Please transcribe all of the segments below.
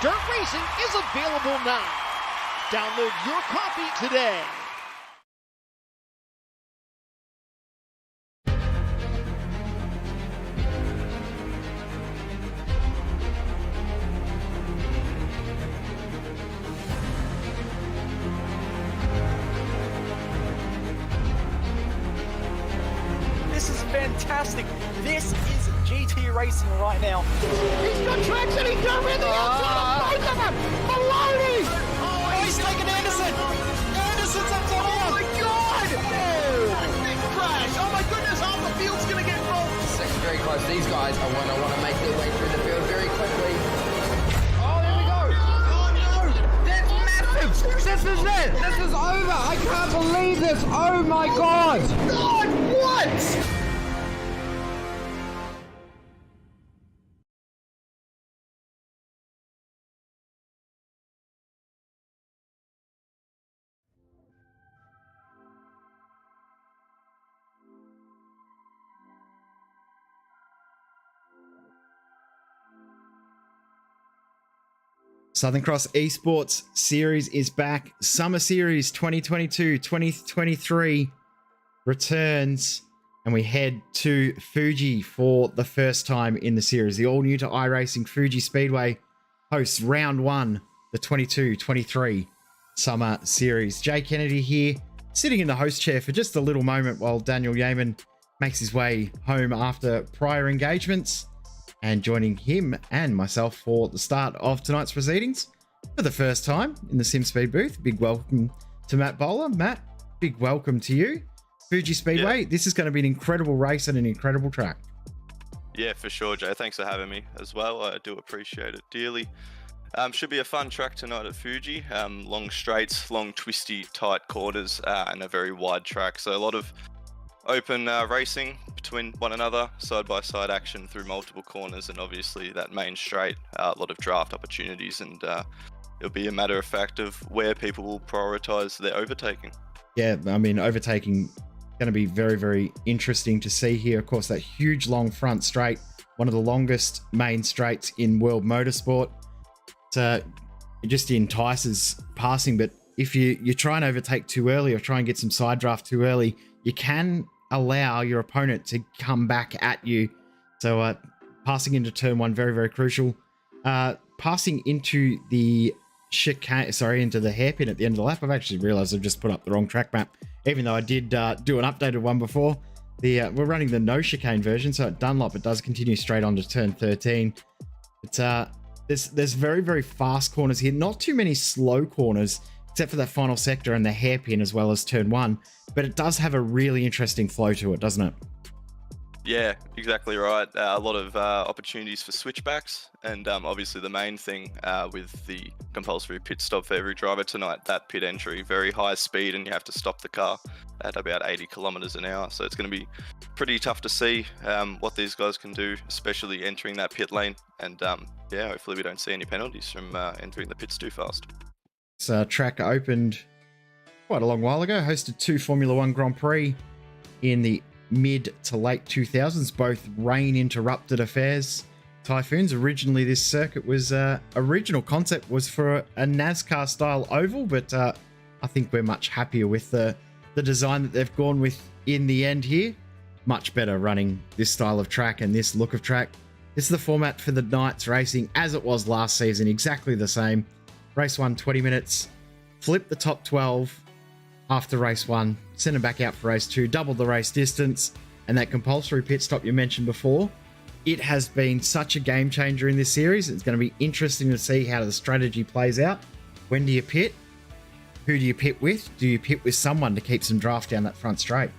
Dirt racing is available now. Download your copy today. This is fantastic. This is GT racing right now. He's got tracks and he's got rid of the outside of both of them. Maloney! Oh, he's taken Anderson. Anderson's up top. Oh my God! Big crash! Oh my goodness, half the field's gonna get rolled. Second very close. These guys are going to want to make their way through the field very quickly. Oh, there we go. Oh no! That's massive. This is it. This is over. I can't believe this. Oh my God. God, what? Southern Cross Esports Series is back. Summer Series 2022-2023 returns, and we head to Fuji for the first time in the series. The all-new to iRacing Fuji Speedway hosts round one, the 22-23 Summer Series. Jay Kennedy here, sitting in the host chair for just a little moment while Daniel Yeaman makes his way home after prior engagements. And joining him and myself for the start of tonight's proceedings for the first time in the SimSpeed booth. Big welcome to Matt Bowler. Matt, big welcome to you. Fuji Speedway, This is going to be an incredible race and an incredible track. Yeah, for sure, Jay. Thanks for having me as well. I do appreciate it dearly. Should be a fun track tonight at Fuji. Long straights, long twisty, tight corners, and a very wide track. So a lot of open racing between one another, side-by-side action through multiple corners, and obviously that main straight, a lot of draft opportunities, and it'll be a matter of fact of where people will prioritize their overtaking. Yeah, I mean, overtaking going to be very, very interesting to see here. Of course, that huge long front straight, one of the longest main straights in world motorsport. It just entices passing, but if you try and overtake too early or try and get some side draft too early, you can allow your opponent to come back at you. So passing into turn one, very, very crucial. Passing into the chicane, into the hairpin at the end of the lap. I've actually realized I've just put up the wrong track map, even though I did do an updated one before. We're running the no chicane version, so at Dunlop it does continue straight on to turn 13. But there's very, very fast corners here. Not too many slow corners, except for that final sector and the hairpin as well as turn one. But it does have a really interesting flow to it, doesn't it? Yeah, exactly right. A lot of opportunities for switchbacks, and obviously the main thing with the compulsory pit stop for every driver tonight, that pit entry, very high speed, and you have to stop the car at about 80 kilometers an hour. So it's going to be pretty tough to see what these guys can do, especially entering that pit lane. And yeah, hopefully we don't see any penalties from entering the pits too fast. This track opened quite a long while ago, hosted 2 Formula One Grand Prix in the mid to late 2000s, both rain interrupted affairs. Typhoons. Originally this circuit was original concept was for a NASCAR style oval, but I think we're much happier with the design that they've gone with in the end here. Much better running this style of track and this look of track. This is the format for the night's racing as it was last season, exactly the same. Race 1, 20 minutes, flip the top 12 after race 1, send them back out for race 2, double the race distance, and that compulsory pit stop you mentioned before. It has been such a game changer in this series. It's going to be interesting to see how the strategy plays out. When do you pit? Who do you pit with? Do you pit with someone to keep some draft down that front straight?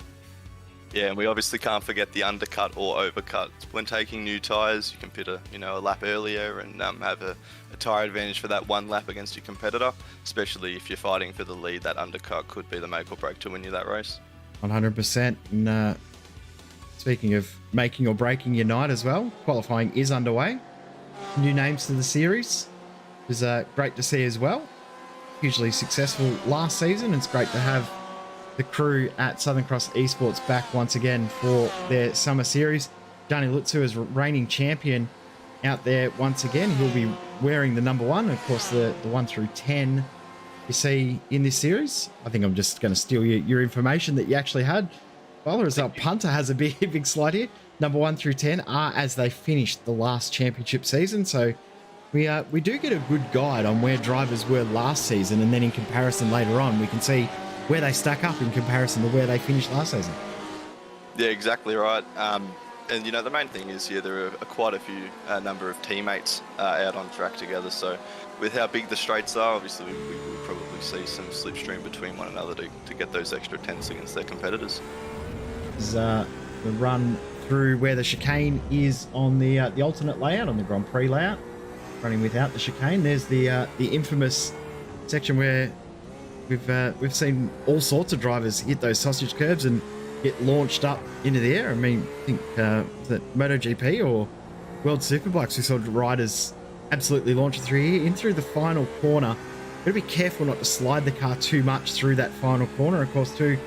Yeah, and we obviously can't forget the undercut or overcut. When taking new tyres, you can pit a lap earlier and have a tyre advantage for that one lap against your competitor, especially if you're fighting for the lead. That undercut could be the make or break to win you that race. 100%. And speaking of making or breaking your night as well, qualifying is underway. New names to the series. It was great to see as well. Hugely successful last season. It's great to have the crew at Southern Cross Esports back once again for their summer series. Johnny Lutzu is reigning champion out there once again. He'll be wearing the number 1, of course, the 1 through 10 you see in this series. I think I'm just going to steal your information that you actually had. Well, as our punter has a big slide here. Number 1 through 10 are as they finished the last championship season. So we do get a good guide on where drivers were last season, and then in comparison later on, we can see where they stack up in comparison to where they finished last season. Yeah, exactly right. And you know, the main thing is, there are quite a few number of teammates out on track together. So with how big the straights are, obviously we will probably see some slipstream between one another to get those extra tenths against their competitors. Is the run through where the chicane is on the alternate layout, on the Grand Prix layout, running without the chicane. There's the infamous section where we've seen all sorts of drivers hit those sausage curves and get launched up into the air. I mean, I think that MotoGP or World Superbikes, we saw riders absolutely launch through here, in through the final corner. Got to be careful not to slide the car too much through that final corner. Of course, too,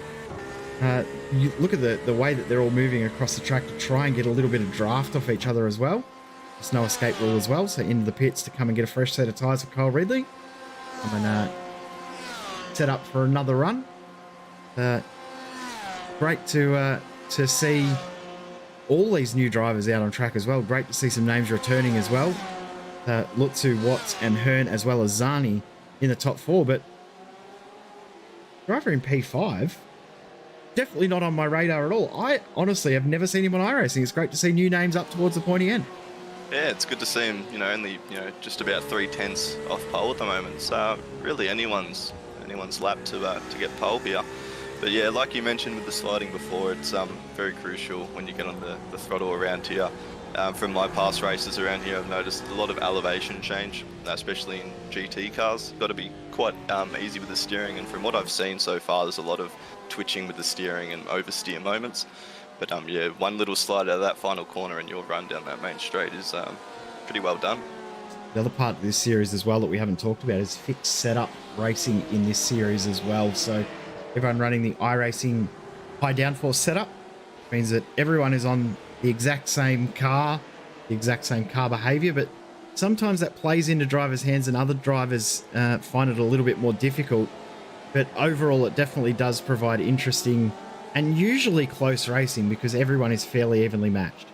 you look at the way that they're all moving across the track to try and get a little bit of draft off each other as well. There's no escape rule as well, so into the pits to come and get a fresh set of tyres for Kyle Ridley. And set up for another run. Great to see all these new drivers out on track as well. Great to see some names returning as well. Lutzu, Watts and Hearn, as well as Zani in the top 4. But driver in P5, definitely not on my radar at all. I honestly have never seen him on iRacing. It's great to see new names up towards the pointy end. Yeah, it's good to see him, only, just about 3 tenths off pole at the moment. So really anyone's lap to get pole here. But yeah, like you mentioned with the sliding before, it's very crucial when you get on the throttle around here. From my past races around here, I've noticed a lot of elevation change, especially in GT cars. Got to be quite easy with the steering, and from what I've seen so far, there's a lot of twitching with the steering and oversteer moments. But yeah, one little slide out of that final corner and you'll run down that main straight is pretty well done. The other part of this series as well that we haven't talked about is fixed setup racing in this series as well. So everyone running the iRacing high downforce setup means that everyone is on the exact same car behavior, but sometimes that plays into drivers' hands and other drivers find it a little bit more difficult. But overall, it definitely does provide interesting and usually close racing because everyone is fairly evenly matched.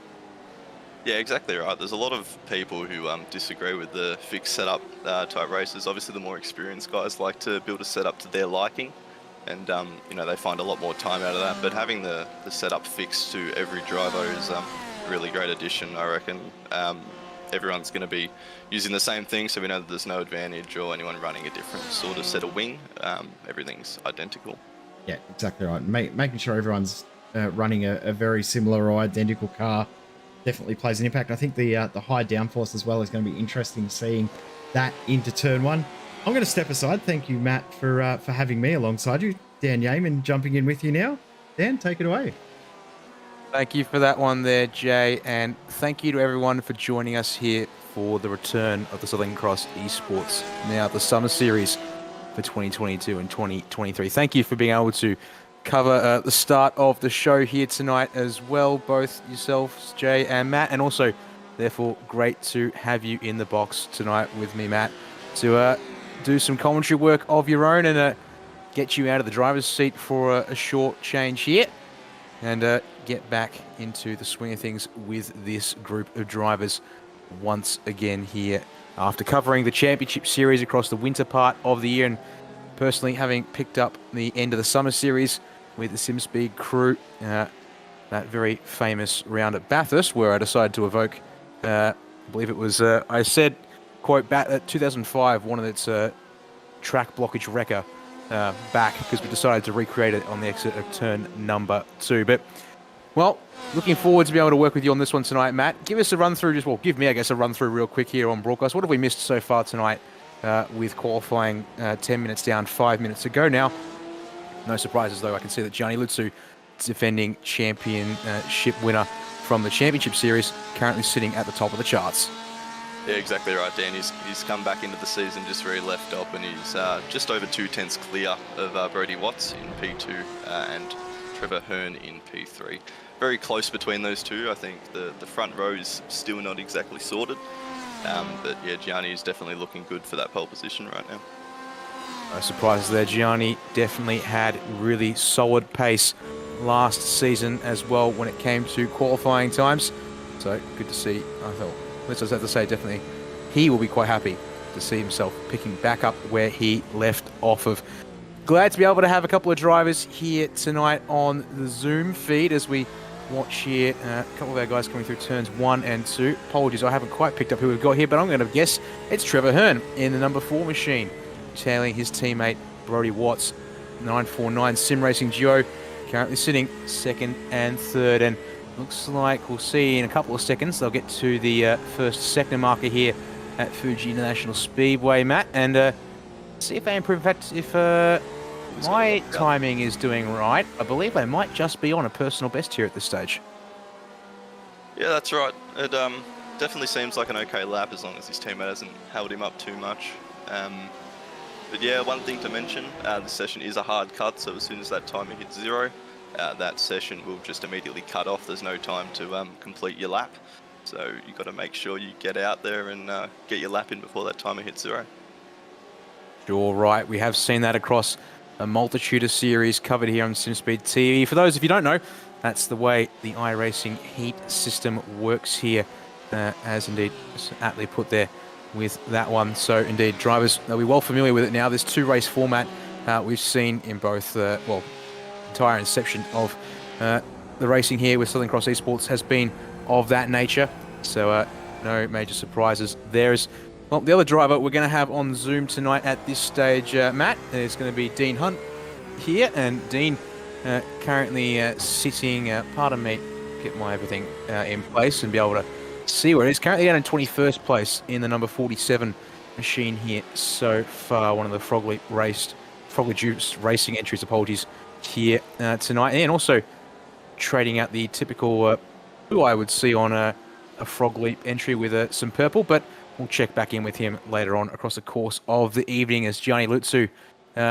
Yeah, exactly right. There's a lot of people who disagree with the fixed setup type races. Obviously, the more experienced guys like to build a setup to their liking, and they find a lot more time out of that. But having the setup fixed to every driver is a really great addition, I reckon. Everyone's going to be using the same thing, so we know that there's no advantage or anyone running a different sort of set of wing. Everything's identical. Yeah, exactly right. Making sure everyone's running a very similar or identical car definitely plays an impact. I think the high downforce as well is going to be interesting seeing that into turn 1. I'm going to step aside. Thank you, Matt, for having me alongside you. Dan Yeaman jumping in with you now. Dan, take it away. Thank you for that one there, Jay, and thank you to everyone for joining us here for the return of the Southern Cross ESports, now the Summer Series for 2022 and 2023. Thank you for being able to cover the start of the show here tonight as well, both yourselves, Jay and Matt, and also, therefore, great to have you in the box tonight with me, Matt, to do some commentary work of your own and get you out of the driver's seat for a short change here and get back into the swing of things with this group of drivers once again here after covering the championship series across the winter part of the year and personally having picked up the end of the summer series with the SimSpeed crew, that very famous round at Bathurst where I decided to evoke, I believe it was, I said, quote, 2005 wanted its track blockage wrecker back because we decided to recreate it on the exit of turn number 2. But, well, looking forward to be able to work with you on this one tonight, Matt. Give us a run through, give me, I guess, a run through real quick here on broadcast. What have we missed so far tonight with qualifying 10 minutes down, 5 minutes to go now? No surprises, though. I can see that Gianni Lutsu, defending championship winner from the championship series, currently sitting at the top of the charts. Yeah, exactly right, Dan. He's come back into the season just where he left off, and he's just over 2 tenths clear of Brody Watts in P2 and Trevor Hearn in P3. very close between those two. I think the front row is still not exactly sorted. But yeah, Gianni is definitely looking good for that pole position right now. No surprises there. Gianni definitely had really solid pace last season as well when it came to qualifying times. So good to see. I thought, let's just have to say, definitely he will be quite happy to see himself picking back up where he left off of. Glad to be able to have a couple of drivers here tonight on the Zoom feed as we watch here a couple of our guys coming through turns 1 and 2. Apologies, I haven't quite picked up who we've got here, but I'm going to guess it's Trevor Hearn in the number 4 machine, tailing his teammate Brody Watts. 949 Sim Racing duo currently sitting 2nd and 3rd, and looks like we'll see in a couple of seconds they'll get to the first sector marker here at Fuji International Speedway, Matt, and see if they improve. In fact, if my timing is doing right, I believe they might just be on a personal best here at this stage. Yeah, that's right. It definitely seems like an okay lap as long as his teammate hasn't held him up too much. But yeah, one thing to mention, this session is a hard cut, so as soon as that timer hits 0, that session will just immediately cut off. There's no time to complete your lap. So you've got to make sure you get out there and get your lap in before that timer hits 0. Sure, right. We have seen that across a multitude of series covered here on SimSpeed TV. For those of you who don't know, that's the way the iRacing heat system works here, as indeed aptly put there with that one. So indeed, drivers, they'll be well familiar with it now. This 2-race format we've seen in both, well, entire inception of the racing here with Southern Cross ESports has been of that nature. So no major surprises there. Is well, the other driver we're going to have on Zoom tonight at this stage, Matt, is going to be Dean Hunt here. And Dean currently sitting, pardon me, get my everything in place and be able to see where it is. Currently down in 21st place in the number 47 machine here so far. One of the Frog Juice racing entries, apologies, here tonight. And also trading out the typical who I would see on a Frog Leap entry with some purple, but we'll check back in with him later on across the course of the evening as Gianni Lutsu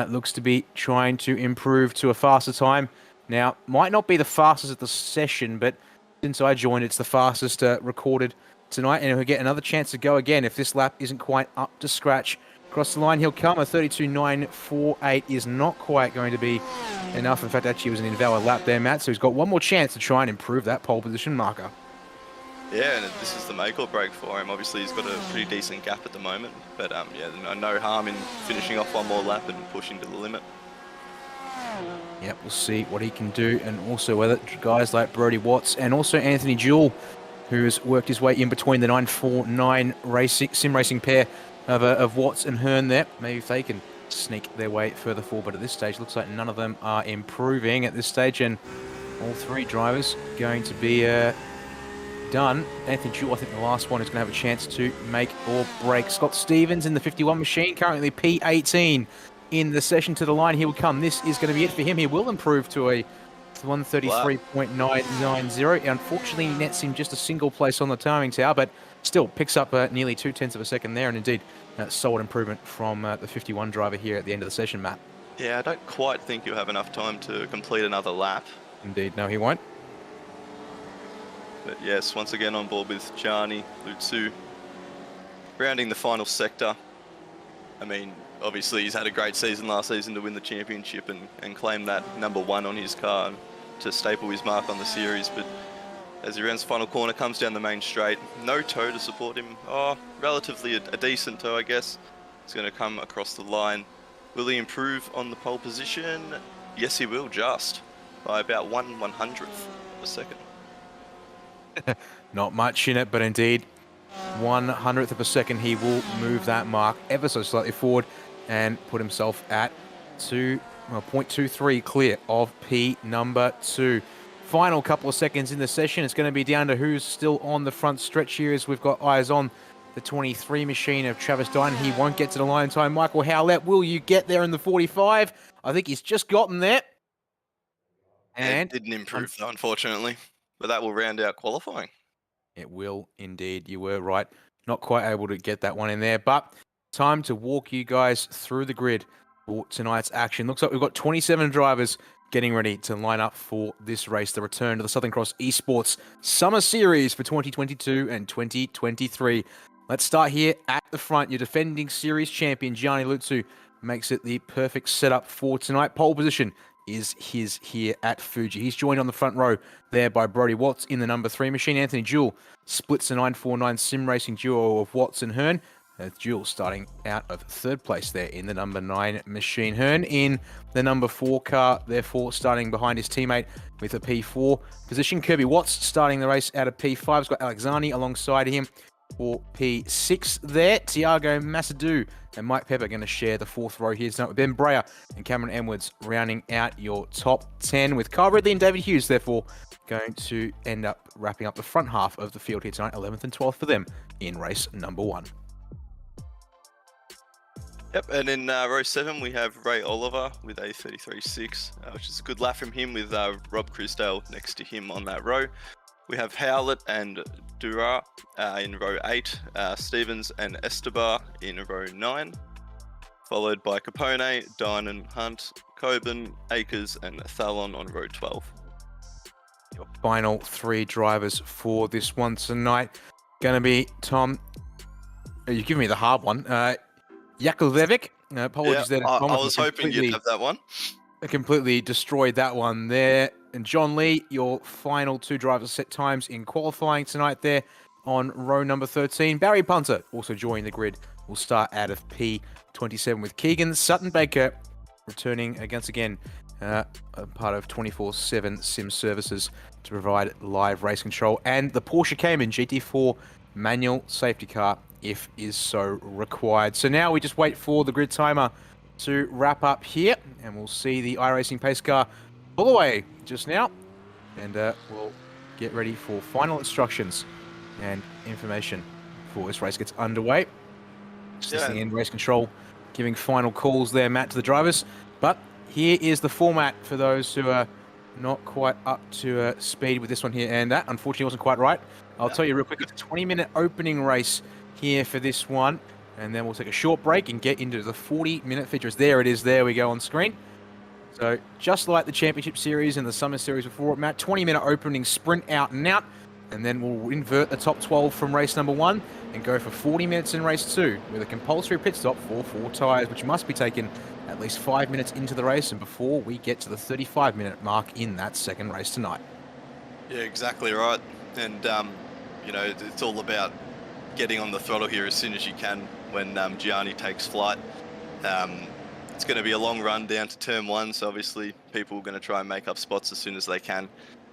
looks to be trying to improve to a faster time. Now, might not be the fastest at the session, but since I joined, it's the fastest recorded tonight, and he'll get another chance to go again if this lap isn't quite up to scratch. Across the line, he'll come. A 32.948 is not quite going to be enough. In fact, actually, it was an invalid lap there, Matt, so he's got one more chance to try and improve that pole position marker. Yeah, and this is the make or break for him. Obviously, he's got a pretty decent gap at the moment, but yeah, no harm in finishing off one more lap and pushing to the limit. Yep, we'll see what he can do, and also whether guys like Brody Watts and also Anthony Jewell, who has worked his way in between the 949 sim racing pair of Watts and Hearn there, maybe if they can sneak their way further forward. But at this stage, looks like none of them are improving at this stage, and all 3 drivers going to be done. Anthony Jewell, I think the last one, is going to have a chance to make or break. Scott Stevens in the 51 machine, currently P18 in the session. To the line he will come. This is going to be it for him. He will improve to a 133.990. Unfortunately, nets him just a single place on the timing tower, but still picks up nearly 0.2 of a second there, and indeed solid improvement from the 51 driver here at the end of the session, Matt. Yeah, I don't quite think you'll have enough time to complete another lap. Indeed, no, he won't. But yes, once again on board with Gianni Lutsu. Rounding the final sector. I mean, obviously he's had a great season last season to win the championship and claim that number 1 on his car to staple his mark on the series. But as he rounds the final corner, comes down the main straight, no toe to support him. Oh, relatively a decent toe, I guess. He's going to come across the line. Will he improve on the pole position? Yes, he will, just by about 1/100th of a second. Not much in it, but indeed 1/100th of a second he will move that mark ever so slightly forward and put himself at 0.23 clear of P number 2. Final couple of seconds in the session. It's going to be down to who's still on the front stretch here, as we've got eyes on the 23 machine of Travis Dine. He won't get to the line in time. Michael Howlett, will you get there in the 45? I think he's just gotten there. And it didn't improve, though, unfortunately. But that will round out qualifying. It will indeed. You were right. Not quite able to get that one in there. But time to walk you guys through the grid for tonight's action. Looks like we've got 27 drivers getting ready to line up for this race, the return to the Southern Cross Esports Summer Series for 2022 and 2023. Let's start here at the front. Your defending series champion, Gianni Lutsu, makes it the perfect setup for tonight. Pole position is his here at Fuji. He's joined on the front row there by Brody Watts in the number 3 machine. Anthony Jewell splits the 949 sim racing duo of Watts and Hearn. Jewell starting out of 3rd place there in the number 9 machine. Hearn in the number 4 car, therefore starting behind his teammate with a P4 position. Kirby Watts starting the race out of P5. He's got Alexani alongside him for P6 there. Tiago Massadou and Mike Pepper going to share the 4th row here tonight with Ben Breyer and Cameron Edwards rounding out your top 10, with Kyle Ridley and David Hughes therefore going to end up wrapping up the front half of the field here tonight. 11th and 12th for them in race number 1. Yep, and in row 7 we have Ray Oliver with a 33.6, which is a good lap from him, with Rob Crisdale next to him on that row. We have Howlett and Dura in row 8, Stevens and Estebar in row 9, followed by Capone, Dine and Hunt, Coburn, Akers and Thalon on row 12. Your final 3 drivers for this one tonight going to be, Tom, you give me the hard one, Yakolevic. Apologies there. I was hoping you'd have that one. I completely destroyed that one there. And John Lee, your final 2 drivers set times in qualifying tonight there on row number 13. Barry Punter also joining the grid. We'll start out of P27 with Keegan. Sutton Baker returning again, a part of 24/7 Sim Services to provide live race control. And the Porsche Cayman GT4 manual safety car, if is so required. So now we just wait for the grid timer to wrap up here, and we'll see the iRacing pace car all the way just now, and we'll get ready for final instructions and information before this race gets underway. Just listening in race control, giving final calls there, Matt, to the drivers. But here is the format for those who are not quite up to speed with this one here, and that unfortunately wasn't quite right. I'll tell you real quick, it's a 20-minute opening race here for this one, and then we'll take a short break and get into the 40-minute features. There it is, there we go on screen. So just like the Championship Series and the Summer Series before, Matt, 20-minute opening sprint out and out, and then we'll invert the top 12 from race number 1 and go for 40 minutes in race 2 with a compulsory pit stop for 4 tyres, which must be taken at least 5 minutes into the race and before we get to the 35-minute mark in that second race tonight. Yeah, exactly right. And, you know, it's all about getting on the throttle here as soon as you can when Gianni takes flight. It's going to be a long run down to turn 1, so obviously people are going to try and make up spots as soon as they can.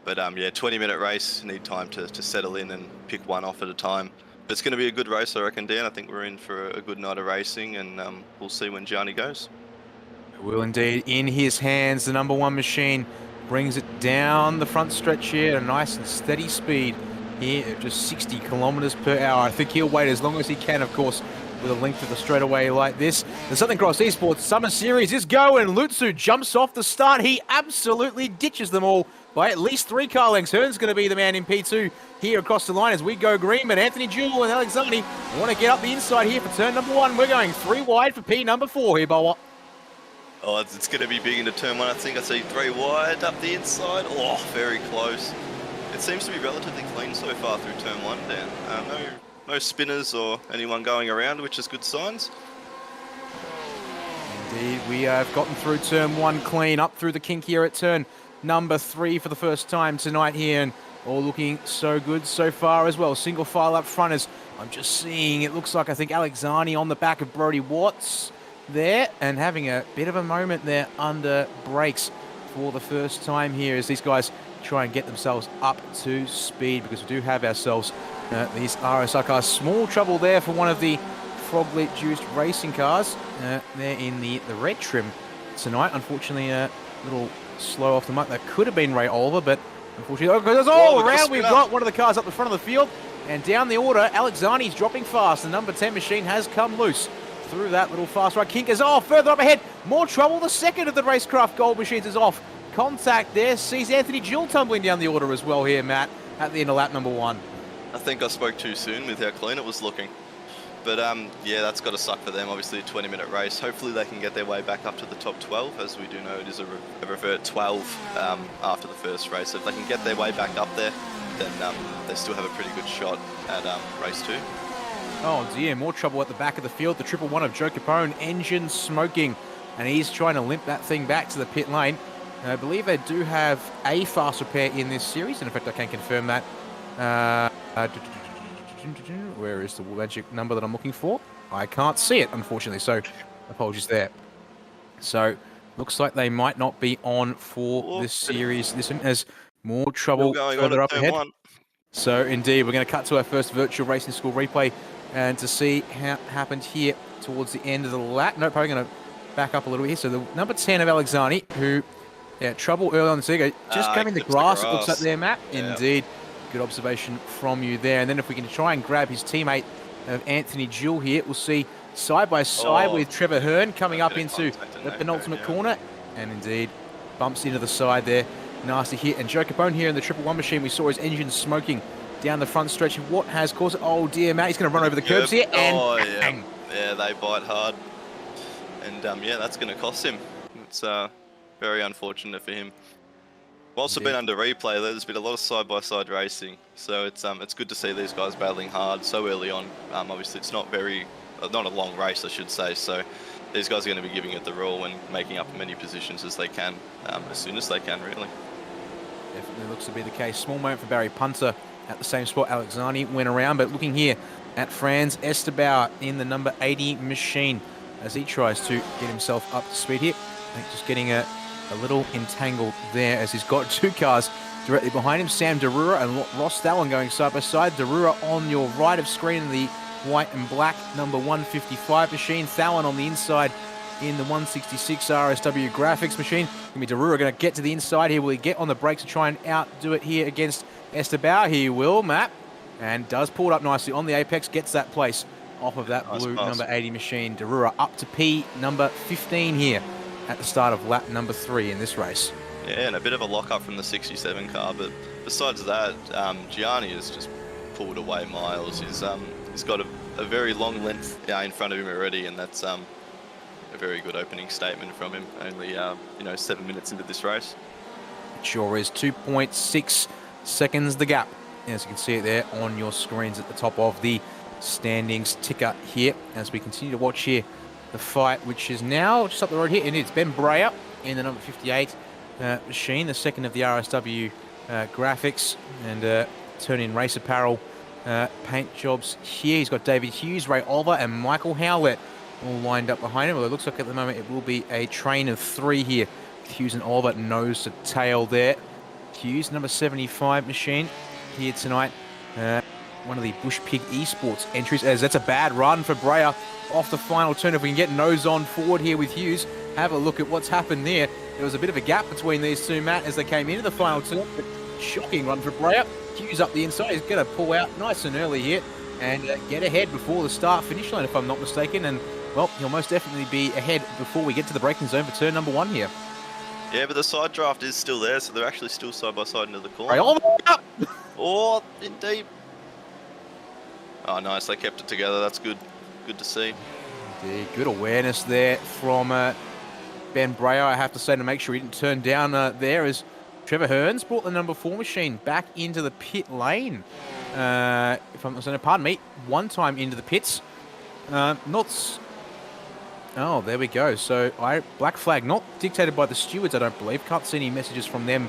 But yeah, 20-minute race, need time to settle in and pick one off at a time. But it's going to be a good race, I reckon, Dan. I think we're in for a good night of racing, and we'll see when Gianni goes. It will indeed. In his hands, the number 1 machine brings it down the front stretch here at a nice and steady speed here at just 60 kilometers per hour. I think he'll wait as long as he can, of course, with a length of the straightaway like this. The Southern Cross Esports Summer Series is going. Lutsu jumps off the start. He absolutely ditches them all by at least 3 car lengths. Hearn's going to be the man in P2 here across the line as we go green. But Anthony Jewell and Alexani want to get up the inside here for turn number 1. We're going 3 wide for P number 4 here, Boa. Oh, it's going to be big into turn 1. I think I see 3 wide up the inside. Oh, very close. It seems to be relatively clean so far through turn 1, Dan. No spinners or anyone going around, which is good signs. Indeed, we have gotten through turn 1 clean, up through the kink here at turn number 3 for the first time tonight here, and all looking so good so far as well. Single file up front as I'm just seeing, it looks like I think Alexani on the back of Brody Watts there, and having a bit of a moment there under brakes for the first time here as these guys try and get themselves up to speed, because we do have ourselves these RSR cars. Small trouble there for one of the Froglet juiced racing cars. They're in the red trim tonight. Unfortunately, a little slow off the mark. That could have been Ray Oliver, but unfortunately, all around we've got one of the cars up the front of the field, and down the order, Alexani's dropping fast. The number 10 machine has come loose through that little fast right. Kink is off. Further up ahead, more trouble. The second of the Racecraft Gold machines is off. Contact there sees Anthony Jewell tumbling down the order as well here, Matt, at the end of lap number 1. I think I spoke too soon with how clean it was looking. But yeah, that's got to suck for them. Obviously, a 20-minute race. Hopefully, they can get their way back up to the top 12. As we do know, it is a revert 12 after the first race. So if they can get their way back up there, then they still have a pretty good shot at race 2. Oh dear, more trouble at the back of the field. The 111 of Joe Capone, engine smoking, and he's trying to limp that thing back to the pit lane. I believe they do have a fast repair in this series, and in fact, I can confirm that. Where is the magic number that I'm looking for? I can't see it, unfortunately, so apologies there. So, looks like they might not be on for this series. This one has more trouble further up ahead. So, indeed, we're going to cut to our first virtual racing school replay and to see how it happened here towards the end of the lap. No, probably going to back up a little bit here. So, the number 10 of Alexani, who, trouble early on the series, just grabbing the grass, it looks like there, Matt. Yeah. Indeed. Good observation from you there. And then if we can try and grab his teammate of Anthony Gill here, we'll see side by side with Trevor Hearn coming up into the penultimate corner. And indeed, bumps into the side there. Nasty hit. And Joe Capone here in the 111 machine, we saw his engine smoking down the front stretch. What has caused it? Oh dear, Matt, he's going to run over the curbs here. And yeah, they bite hard. And yeah, that's going to cost him. It's very unfortunate for him. Whilst I've been under replay, there's been a lot of side-by-side racing, so it's good to see these guys battling hard so early on. Obviously, it's not a long race, I should say. So these guys are going to be giving it the raw and making up as many positions as they can, as soon as they can, really. Definitely looks to be the case. Small moment for Barry Punter at the same spot. Alexani went around, but looking here at Franz Esterbauer in the number 80 machine as he tries to get himself up to speed here. I think just getting a little entangled there as he's got two cars directly behind him. Sam Darura and Ross Thallon going side by side. Darura on your right of screen in the white and black number 155 machine. Thallon on the inside in the 166 RSW graphics machine. Darura going to get to the inside here. Will he get on the brakes to try and outdo it here against Esterbauer? He will, Matt. And does pull it up nicely on the apex. Gets that place off of that blue number 80 machine. Darura up to P number 15 here at the start of lap number 3 in this race. Yeah, and a bit of a lock-up from the 67 car, but besides that, Gianni has just pulled away miles. He's got a very long length in front of him already, and that's a very good opening statement from him, only 7 minutes into this race. It sure is. 2.6 seconds the gap, as you can see it there on your screens at the top of the standings ticker here, as we continue to watch here the fight, which is now just up the road here, and it's Ben Breyer in the number 58 machine, the second of the RSW graphics and turn-in race apparel paint jobs here. He's got David Hughes, Ray Oliver, and Michael Howlett all lined up behind him. Well, it looks like at the moment it will be a train of 3 here. Hughes and Oliver nose to tail there. Hughes, number 75 machine here tonight. One of the Bush Pig Esports entries, as that's a bad run for Breyer off the final turn. If we can get nose on forward here with Hughes, have a look at what's happened there. There was a bit of a gap between these two, Matt, as they came into the final turn. Shocking run for Breyer. Hughes up the inside. He's going to pull out nice and early here and get ahead before the start-finish line, if I'm not mistaken. And, well, he'll most definitely be ahead before we get to the braking zone for turn number 1 here. Yeah, but the side draft is still there, so they're actually still side-by-side into the corner. Oh, indeed. Oh, nice. They kept it together. That's good. Good to see. Indeed. Good awareness there from Ben Breyer, I have to say, to make sure he didn't turn down there, as Trevor Hearns brought the number 4 machine back into the pit lane. If I'm not mistaken, pardon me, one time into the pits. Oh, there we go. So, black flag, not dictated by the stewards, I don't believe. Can't see any messages from them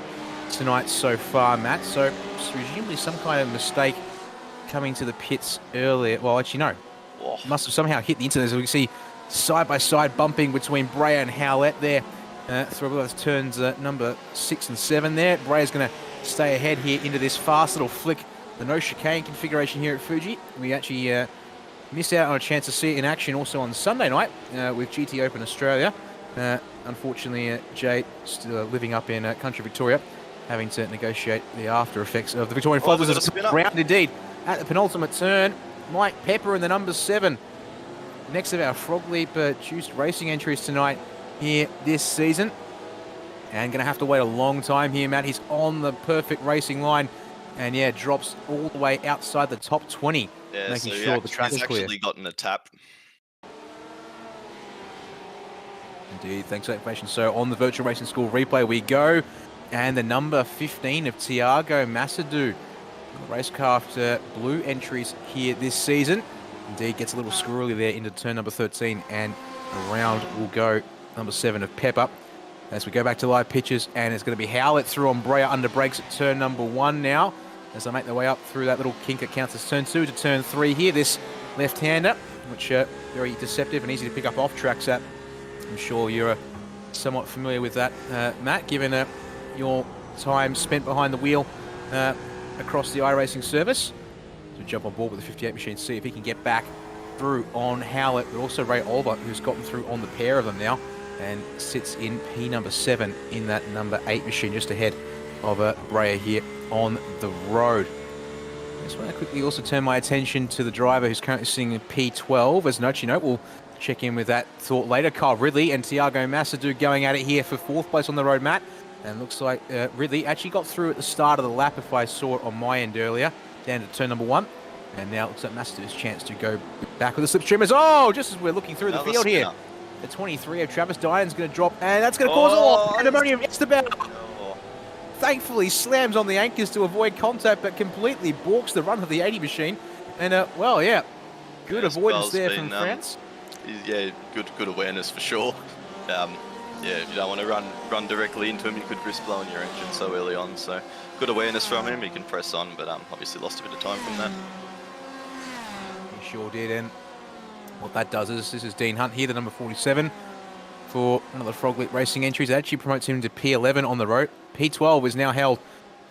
tonight so far, Matt. So, presumably some kind of mistake coming to the pits earlier. Well, actually, no. Must have somehow hit the internet. So we can see side-by-side bumping between Breyer and Howlett there. Through those turns number 6 and 7 there. Breyer's going to stay ahead here into this fast little flick. The no chicane configuration here at Fuji. We actually missed out on a chance to see it in action also on Sunday night with GT Open Australia. Unfortunately, Jay still living up in country Victoria, having to negotiate the after effects of the Victorian flood. Was a round indeed at the penultimate turn. Mike Pepper in the number 7. Next of our Frog Leap juiced racing entries tonight here this season. And going to have to wait a long time here, Matt. He's on the perfect racing line and yeah, drops all the way outside the top 20, Yeah, making so sure the track he's is clear. actually gotten a tap. Indeed, thanks for that information. So on the Virtual Racing School replay we go, and the number 15 of Tiago Masadou, racecraft blue entries here this season. Indeed, gets a little squirrely there into turn number 13, and around will go number 7 of Pepper. As we go back to live pitches, and it's going to be Howlett through on Brea under brakes at turn number 1 now, as they make their way up through that little kink that counts as turn 2 to turn 3 here. This left-hander, which very deceptive and easy to pick up off tracks at. I'm sure you're somewhat familiar with that, Matt, given your time spent behind the wheel across the iRacing service. So jump on board with the 58 machine, see if he can get back through on Howlett, but also Ray Olber, who's gotten through on the pair of them now, and sits in P number 7 in that number 8 machine, just ahead of Brea here on the road. I just want to quickly also turn my attention to the driver who's currently sitting in P12. As note, we'll check in with that thought later. Kyle Ridley and Tiago Masadou going at it here for 4th place on the road, Matt. And looks like Ridley actually got through at the start of the lap, if I saw it on my end earlier, down to turn number 1. And now it looks like Masadou's chance to go back with the slipstreamers. Oh, just as we're looking through the field here. The 23 of Travis Dion's going to drop, and that's going to cause pandemonium. Esteban thankfully slams on the anchors to avoid contact, but completely balks the run of the 80 machine. And, well, yeah, good avoidance there from France. Yeah, good awareness for sure. Yeah, if you don't want to run directly into him, you could risk blowing your engine so early on. So good awareness from him. He can press on, but obviously lost a bit of time from that. He sure did, and what that does is, this is Dean Hunt here, the number 47 for another Frog Leap Racing entries. It actually promotes him to P11 on the road. P12 is now held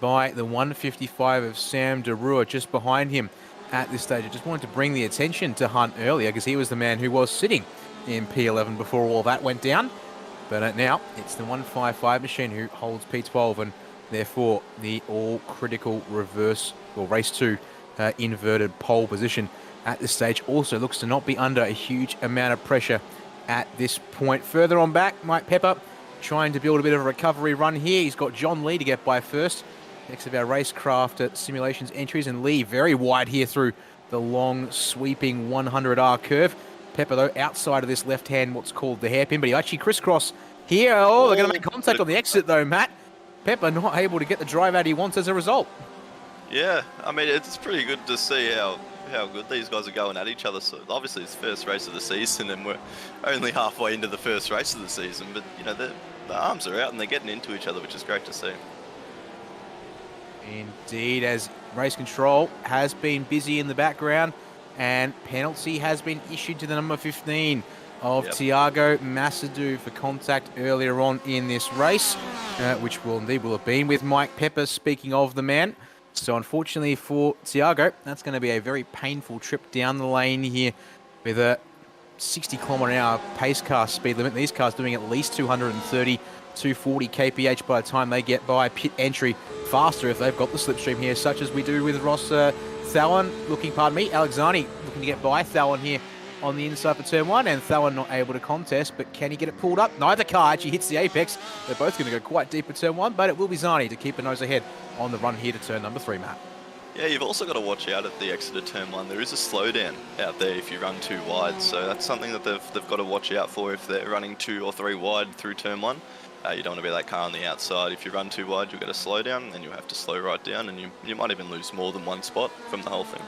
by the 155 of Sam DeRua just behind him at this stage. I just wanted to bring the attention to Hunt earlier, because he was the man who was sitting in P11 before all that went down. But now it's the 155 machine who holds P12, and therefore the all-critical reverse, or race 2 inverted pole position at this stage also looks to not be under a huge amount of pressure at this point. Further on back, Mike Pepper trying to build a bit of a recovery run here. He's got John Lee to get by first. Next of our racecraft simulations entries, and Lee very wide here through the long sweeping 100R curve. Pepper though outside of this left hand, what's called the hairpin, but he actually crisscross here. Oh, they're going to make contact on the exit though, Matt. Pepper not able to get the drive out he wants as a result. Yeah, I mean, it's pretty good to see how good these guys are going at each other. So obviously it's the first race of the season, and we're only halfway into the first race of the season, but you know, the arms are out and they're getting into each other, which is great to see. Indeed, as race control has been busy in the background, and penalty has been issued to the number 15 of Tiago Masadou for contact earlier on in this race, which will have been with Mike Pepper, speaking of the man. So unfortunately for Tiago, that's going to be a very painful trip down the lane here with a 60km/h pace car speed limit. These cars doing at least 230, 240 kph by the time they get by pit entry. Faster if they've got the slipstream here, such as we do with Ross Thallon Alexani looking to get by Thallon here on the inside for turn 1, and Thallon not able to contest, but can he get it pulled up? Neither car actually hits the apex. They're both going to go quite deep at turn 1, but it will be Zani to keep a nose ahead on the run here to turn number 3, Matt. Yeah, you've also got to watch out at the exit of turn 1. There is a slowdown out there if you run too wide, so that's something that they've got to watch out for if they're running 2 or 3 wide through turn 1. You don't want to be that car on the outside. If you run too wide, you'll get a slowdown, and you'll have to slow right down, and you might even lose more than one spot from the whole thing.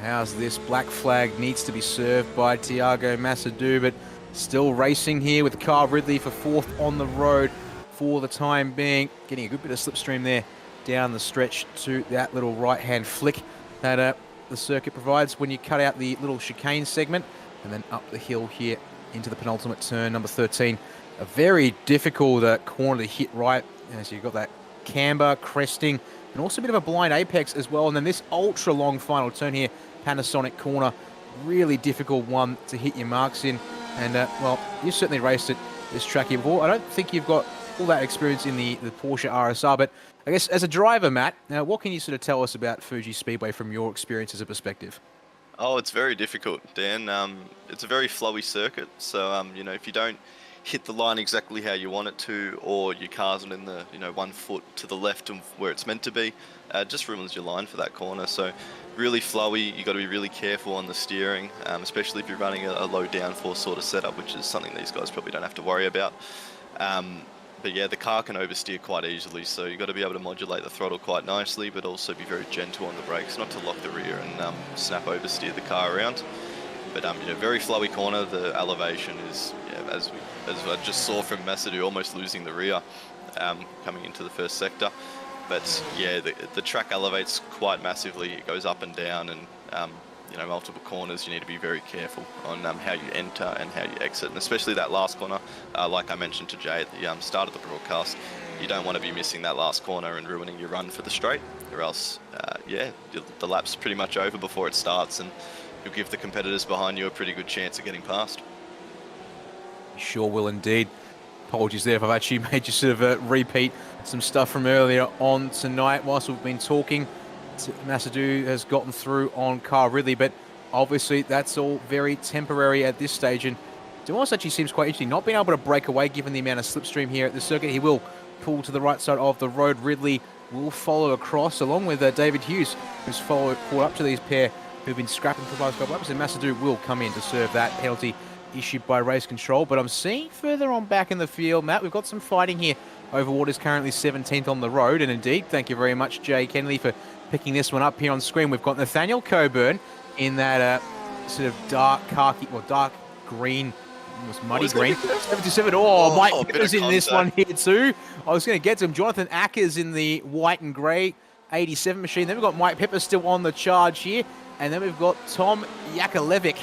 How's this? Black flag needs to be served by Tiago Masadou, but still racing here with Kyle Ridley for 4th on the road for the time being. Getting a good bit of slipstream there down the stretch to that little right-hand flick that the circuit provides when you cut out the little chicane segment, and then up the hill here into the penultimate turn, number 13. A very difficult corner to hit right, as you've got that camber, cresting, and also a bit of a blind apex as well. And then this ultra-long final turn here, Panasonic corner, really difficult one to hit your marks in. And, well, you've certainly raced it this track here before. I don't think you've got all that experience in the Porsche RSR, but I guess as a driver, Matt, what can you sort of tell us about Fuji Speedway from your experience as a perspective? Oh, it's very difficult, Dan. It's a very flowy circuit, so you know, if you don't hit the line exactly how you want it to, or your car's not in the 1 foot to the left of where it's meant to be, just ruins your line for that corner. So really flowy. You got to be really careful on the steering, especially if you're running a low downforce sort of setup, which is something these guys probably don't have to worry about. But yeah, the car can oversteer quite easily, so you've got to be able to modulate the throttle quite nicely, but also be very gentle on the brakes, not to lock the rear and snap oversteer the car around. But very flowy corner. The elevation is, as I just saw from Masadu, almost losing the rear coming into the first sector. But yeah, the track elevates quite massively. It goes up and down, and multiple corners. You need to be very careful on how you enter and how you exit, and especially that last corner. Like I mentioned to Jay at the start of the broadcast, you don't want to be missing that last corner and ruining your run for the straight, or else, the lap's pretty much over before it starts, and you'll give the competitors behind you a pretty good chance of getting past. Sure will indeed. Apologies there if I've actually made you sort of repeat some stuff from earlier on tonight whilst we've been talking. Masadu has gotten through on Carl Ridley, but obviously that's all very temporary at this stage. And Dumas actually seems quite interesting, not being able to break away given the amount of slipstream here at the circuit. He will pull to the right side of the road. Ridley will follow across along with David Hughes, who's caught up to these pair who've been scrapping for the last couple of laps. And Masadu will come in to serve that penalty issued by race control. But I'm seeing further on back in the field, Matt, we've got some fighting here over what is currently 17th on the road. And indeed, thank you very much, Jay Kennedy, for picking this one up here on screen. We've got Nathaniel Coburn in that sort of dark khaki, or dark green, almost muddy green. 77. Oh, Mike Pepper's in this one here too. I was going to get to him. Jonathan Ackers in the white and grey 87 machine. Then we've got Mike Pepper still on the charge here. And then we've got Tom Yakolevic.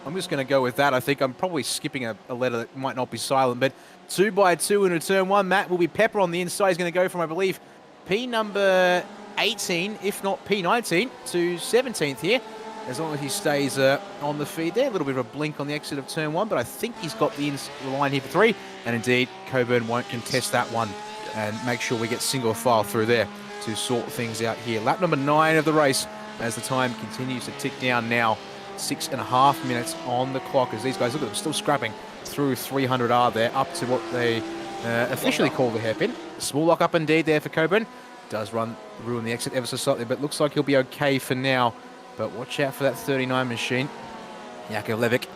I'm just going to go with that. I think I'm probably skipping a letter that might not be silent, but 2x2 into turn 1. Matt will be Pepper on the inside. He's going to go from, I believe, P number 18, if not P19, to 17th here, as long as he stays on the feed there. A little bit of a blink on the exit of turn 1, but I think he's got the line here for 3. And indeed, Coburn won't contest that one, and make sure we get single file through there to sort things out here. Lap number 9 of the race, as the time continues to tick down now. 6.5 minutes on the clock as these guys, look at them, still scrapping through 300R there, up to what they officially call the hairpin. Small lock up indeed there for Coburn. Does ruin the exit ever so slightly, but looks like he'll be okay for now. But watch out for that 39 machine. Yakolevic,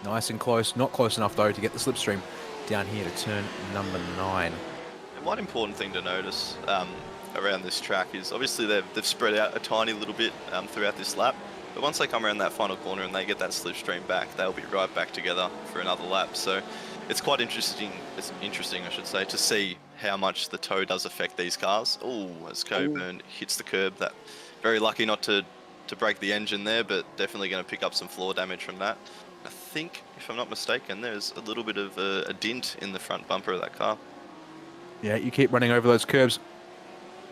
nice and close. Not close enough, though, to get the slipstream down here to turn number 9. And one important thing to notice around this track is obviously they've spread out a tiny little bit throughout this lap. But once they come around that final corner and they get that slipstream back, they'll be right back together for another lap. So it's quite interesting. It's interesting, I should say, to see how much the toe does affect these cars. Oh, as Coburn hits the curb, that very lucky not to break the engine there, but definitely going to pick up some floor damage from that. I think, if I'm not mistaken, there's a little bit of a dint in the front bumper of that car. Yeah, you keep running over those curbs,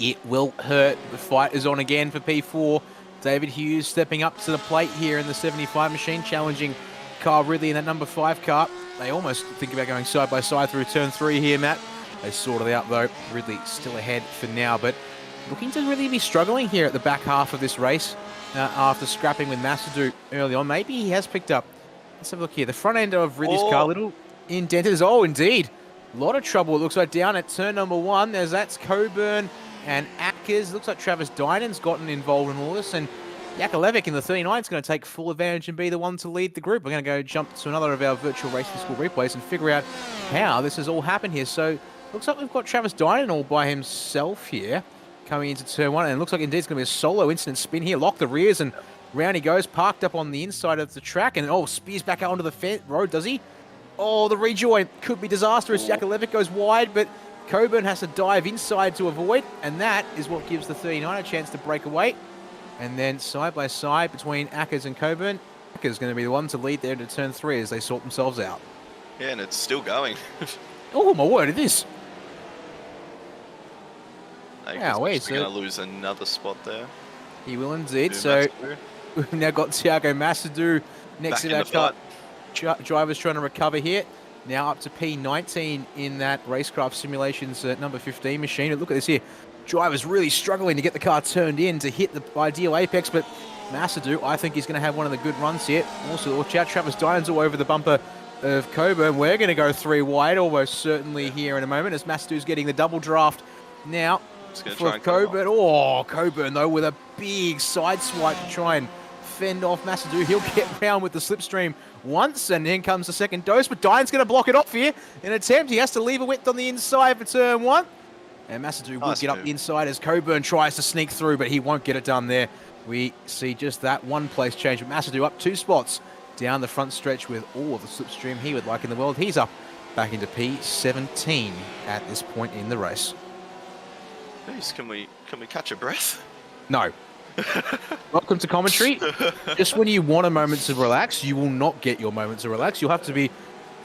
it will hurt. The fight is on again for P4. David Hughes stepping up to the plate here in the 75 machine, challenging Carl Ridley in that number 5 car. They almost think about going side by side through turn 3 here, Matt. They sorted it out though. Ridley still ahead for now, but looking to really be struggling here at the back half of this race after scrapping with Masadu early on. Maybe he has picked up. Let's have a look here. The front end of Ridley's car, a little indented. Oh, indeed. A lot of trouble, it looks like, down at turn number 1. That's Coburn and Atkins. Looks like Travis Dynan's gotten involved in all this, and Yakolevic in the 39 is going to take full advantage and be the one to lead the group. We're going to go jump to another of our virtual racing school replays and figure out how this has all happened here. So looks like we've got Travis Dynan all by himself here coming into turn 1, and it looks like indeed it's going to be a solo incident spin here. Lock the rears, and round he goes, parked up on the inside of the track, and spears back out onto the road, does he? Oh, the rejoin could be disastrous. Yakolevic goes wide, but Coburn has to dive inside to avoid, and that is what gives the 39 a chance to break away. And then side by side between Ackers and Coburn, Ackers going to be the one to lead there into turn 3 as they sort themselves out. Yeah, and it's still going. Oh, my word, it is. Wow, we're going to lose another spot there. He will indeed. So we've now got Tiago Masadu next to that car. Drivers trying to recover here. Now up to P19 in that Racecraft Simulations number 15 machine. And look at this here. Drivers really struggling to get the car turned in to hit the ideal apex, but Masadu, I think he's going to have one of the good runs here. Also, watch out, Travis Dynan's all over the bumper of Coburn. We're going to go 3 wide, almost certainly here in a moment, as Masadu's getting the double draft now for Coburn. Oh, Coburn, though, with a big side swipe to try and fend off Masadu. He'll get round with the slipstream once, and then comes the second dose, but Dian's going to block it off here. In an attempt, he has to leave a width on the inside for turn 1. And Masadu will get up the inside as Coburn tries to sneak through, but he won't get it done there. We see just that one place change, but Masadu up 2 spots down the front stretch with all of the slipstream he would like in the world. He's up back into P17 at this point in the race. Jeez, can we catch a breath? No. Welcome to commentary. Just when you want a moment to relax, you will not get your moment to relax. You'll have to be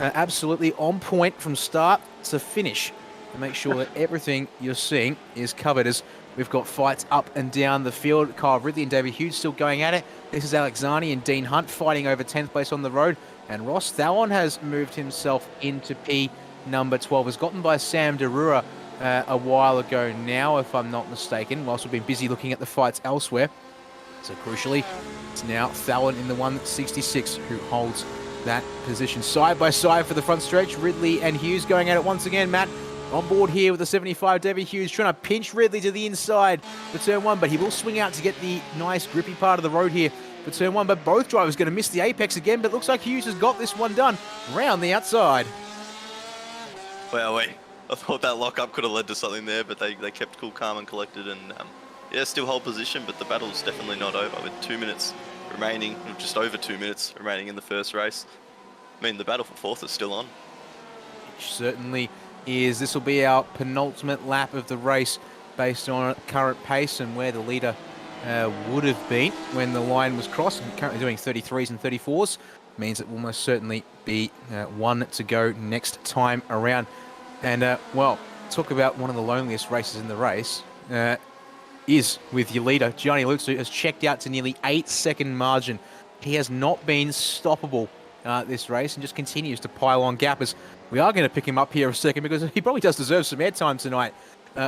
absolutely on point from start to finish to make sure that everything you're seeing is covered, as we've got fights up and down the field. Kyle Ridley and David Hughes still going at it. This is Alex Zani and Dean Hunt fighting over 10th place on the road. And Ross Thallon has moved himself into P number 12. Was gotten by Sam Derura a while ago now, if I'm not mistaken, whilst we've been busy looking at the fights elsewhere. So crucially, it's now Thallon in the 166 who holds that position. Side by side for the front stretch, Ridley and Hughes going at it once again. Matt on board here with the 75, David Hughes trying to pinch Ridley to the inside for turn 1, but he will swing out to get the nice grippy part of the road here for turn 1, but both drivers going to miss the apex again, but looks like Hughes has got this one done round the outside. Well, I thought that lockup could have led to something there, but they kept cool, calm and collected, and yeah, still hold position, but the battle's definitely not over with 2 minutes remaining, just over 2 minutes remaining in the first race. I mean, the battle for 4th is still on. It certainly is. This will be our penultimate lap of the race based on current pace and where the leader would have been when the line was crossed. I'm currently doing 33s and 34s. Means it will most certainly be 1 to go next time around. And, well, talk about one of the loneliest races in the race is with your leader. Gianni Lutsu has checked out to nearly 8-second margin. He has not been stoppable this race and just continues to pile on gap, as we are going to pick him up here a second, because he probably does deserve some airtime tonight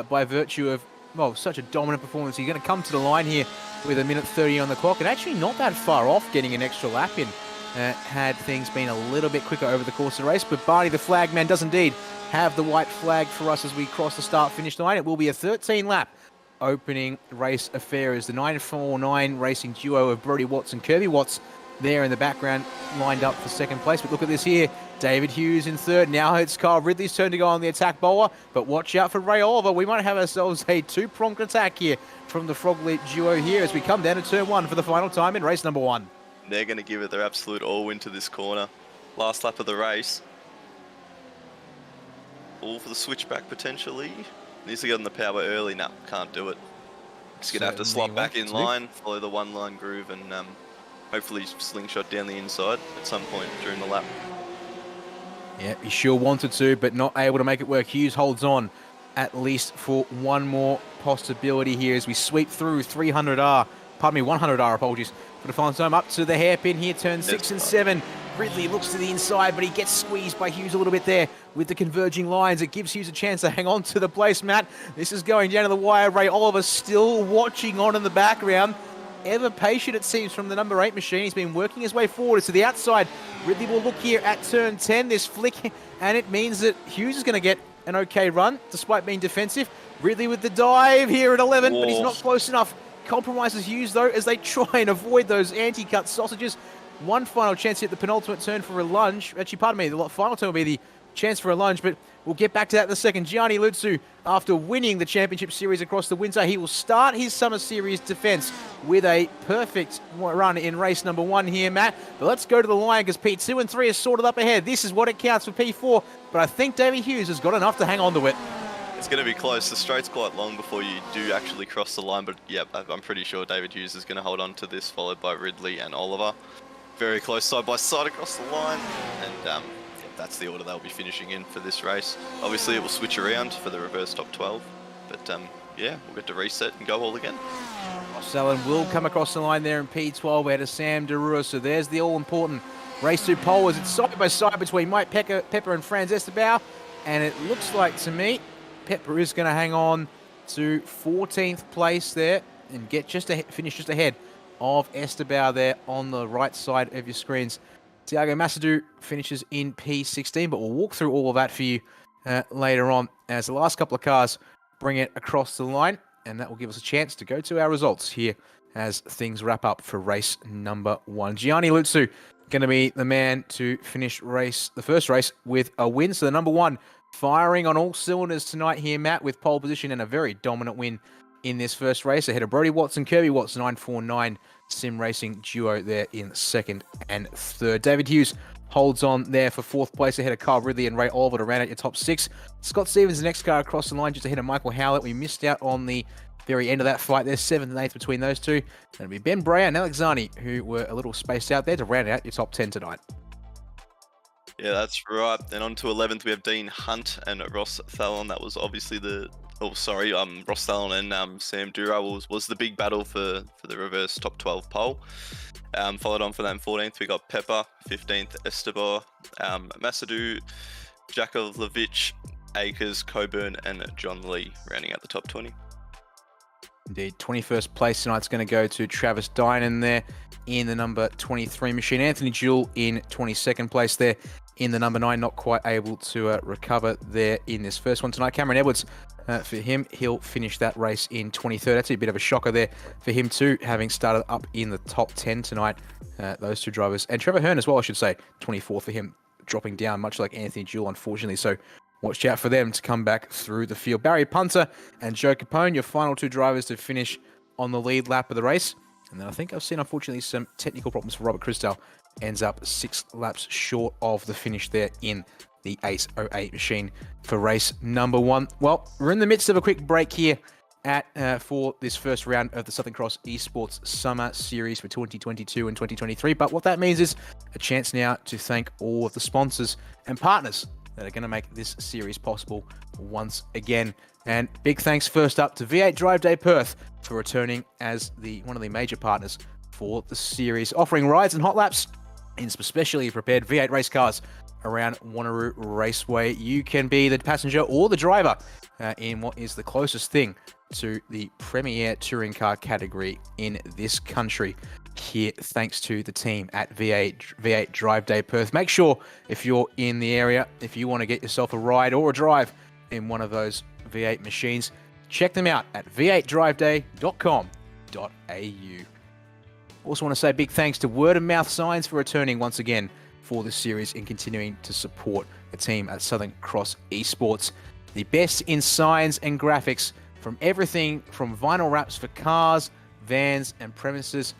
by virtue of, well, such a dominant performance. He's going to come to the line here with 1:30 on the clock, and actually not that far off getting an extra lap in had things been a little bit quicker over the course of the race. But Barney the flagman does indeed have the white flag for us as we cross the start-finish line. It will be a 13-lap opening race affair as the 949 racing duo of Brody Watts and Kirby Watts there in the background lined up for second place. But look at this here. David Hughes in third. Now it's Kyle Ridley's turn to go on the attack bowler, but watch out for Ray Oliver. We might have ourselves a 2-pronged attack here from the Froglet duo here as we come down to turn 1 for the final time in race number 1. They're going to give it their absolute all into this corner. Last lap of the race. All for the switchback potentially. Needs to get on the power early. No, can't do it. Just going to have to slot back in line, follow the one-line groove, and hopefully slingshot down the inside at some point during the lap. Yeah, he sure wanted to, but not able to make it work. Hughes holds on at least for one more possibility here as we sweep through 100R, apologies, for the final time. Up to the hairpin here, turn 6 and 7. Ridley looks to the inside, but he gets squeezed by Hughes a little bit there with the converging lines. It gives Hughes a chance to hang on to the place, Matt. This is going down to the wire. Ray Oliver still watching on in the background. Ever patient, it seems, from the number 8 machine. He's been working his way forward to the outside. Ridley will look here at turn 10, this flick, and it means that Hughes is going to get an okay run, despite being defensive. Ridley with the dive here at 11, but he's not close enough. Compromises Hughes, though, as they try and avoid those anti-cut sausages. One final chance at the penultimate turn for a lunge. Actually, pardon me, the final turn will be the chance for a lunge, but we'll get back to that in a second. Gianni Lutsu, after winning the championship series across the winter, he will start his summer series defense with a perfect run in race number 1 here, Matt. But let's go to the line because P2 and 3 is sorted up ahead. This is what it counts for P4, but I think David Hughes has got enough to hang on to it. It's going to be close. The straight's quite long before you do actually cross the line, but yeah, I'm pretty sure David Hughes is going to hold on to this, followed by Ridley and Oliver. Very close side by side across the line, and yeah, that's the order they'll be finishing in for this race. Obviously, it will switch around for the reverse top 12, but yeah, we'll get to reset and go all again. Ross Allen will come across the line there in P12 ahead of Sam Derua, so there's the all-important race to pole as it's side by side between Mike Pepper and Franz Esterbauer, and it looks like to me Pepper is going to hang on to 14th place there and get finish just ahead of Esterbauer there on the right side of your screens. Tiago Massadou finishes in P16, but we'll walk through all of that for you later on as the last couple of cars bring it across the line, and that will give us a chance to go to our results here as things wrap up for race number 1. Gianni Lutsu going to be the man to finish the first race with a win. So the number 1 firing on all cylinders tonight here, Matt, with pole position and a very dominant win in this first race ahead of Brody Watts and Kirby Watts, 949 Sim Racing duo there in second and third. David Hughes holds on there for 4th place ahead of Kyle Ridley and Ray Oliver to round out your top 6. Scott Stevens, the next car across the line, just ahead of Michael Howlett. We missed out on the very end of that fight there, 7th and 8th between those two. It'll be Ben Breyer and Alex Zani, who were a little spaced out there to round out your top 10 tonight. Yeah, that's right. Then on to 11th, we have Dean Hunt and Ross Thallon. That was obviously Ross Thallon and Sam Dura was the big battle for the reverse top 12 pole. Followed on for that in 14th, we got Pepper, 15th, Estebar, Massadou, Jakovlevich, Akers, Coburn, and John Lee rounding out the top 20. Indeed, 21st place tonight's going to go to Travis Dynan there in the number 23 machine. Anthony Jewell in 22nd place there in the number 9, not quite able to recover there in this first one tonight. Cameron Edwards, for him, he'll finish that race in 23rd. That's a bit of a shocker there for him too, having started up in the top 10 tonight, those two drivers. And Trevor Hearn as well, I should say, 24 for him, dropping down much like Anthony Jewell, unfortunately. So watch out for them to come back through the field. Barry Punter and Joe Capone, your final 2 drivers to finish on the lead lap of the race. And then I think I've seen, unfortunately, some technical problems for Robert Christel. Ends up 6 laps short of the finish there in the 808 machine for race number 1. Well, we're in the midst of a quick break here for this first round of the Southern Cross Esports Summer Series for 2022 and 2023. But what that means is a chance now to thank all of the sponsors and partners that are going to make this series possible once again. And big thanks first up to V8 Drive Day Perth for returning as one of the major partners for the series, offering rides and hot laps in specially prepared V8 race cars around Wanneroo Raceway. You can be the passenger or the driver in what is the closest thing to the premier touring car category in this country. Here, thanks to the team at V8 Drive Day Perth. Make sure, if you're in the area, if you want to get yourself a ride or a drive in one of those V8 machines, check them out at v8driveday.com.au. Also want to say big thanks to Word of Mouth Signs for returning once again for this series and continuing to support the team at Southern Cross Esports. The best in signs and graphics from everything from vinyl wraps for cars, vans, and premises,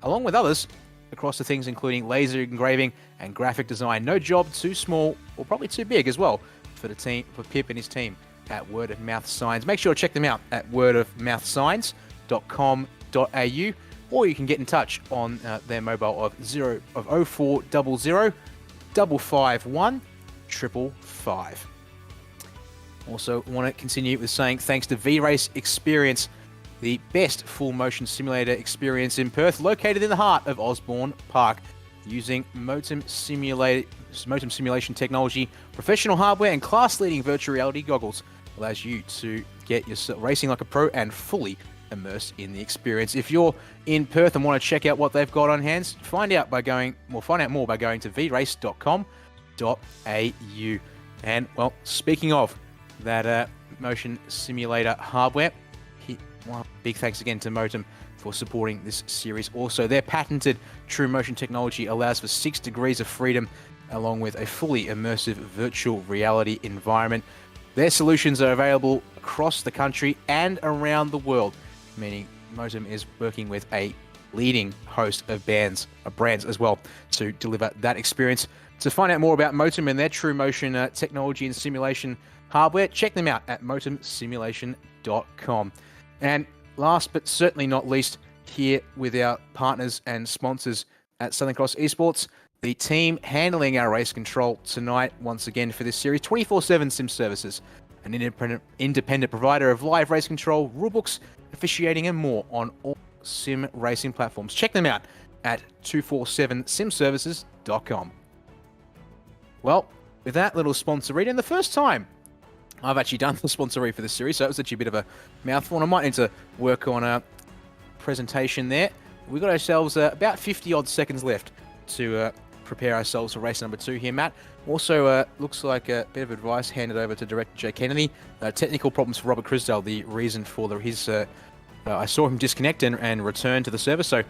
along with others across the things including laser engraving and graphic design. No job too small or probably too big as well for the team, for Pip and his team at Word of Mouth Signs. Make sure to check them out at wordofmouthsigns.com.au, or you can get in touch on their mobile of 0400 551 555. Also want to continue with saying thanks to VRace Experience, the best full motion simulator experience in Perth, located in the heart of Osborne Park. Using Motum simulation technology, professional hardware, and class-leading virtual reality goggles allows you to get yourself racing like a pro and fully immersed in the experience. If you're in Perth and want to check out what they've got on hand, find out more by going to vrace.com.au. And well, speaking of that motion simulator hardware, big thanks again to Motum for supporting this series. Also, their patented True Motion technology allows for 6 degrees of freedom, along with a fully immersive virtual reality environment. Their solutions are available across the country and around the world, meaning Motum is working with a leading host of brands as well to deliver that experience. To find out more about Motum and their True Motion technology and simulation hardware, check them out at motumsimulation.com. And last but certainly not least, here with our partners and sponsors at Southern Cross Esports, the team handling our race control tonight once again for this series, 24/7 Sim Services, an independent provider of live race control, rulebooks, officiating and more on all sim racing platforms. Check them out at 247simservices.com. Well, with that little sponsor read, and the first time I've actually done the sponsor read for this series, so it was actually a bit of a mouthful, and I might need to work on a presentation there. We've got ourselves about 50 odd seconds left to prepare ourselves for race number 2 here, Matt. Also, looks like a bit of advice handed over to Director Jay Kennedy. Technical problems for Robert Crisdale, the reason for his... I saw him disconnect and return to the server, so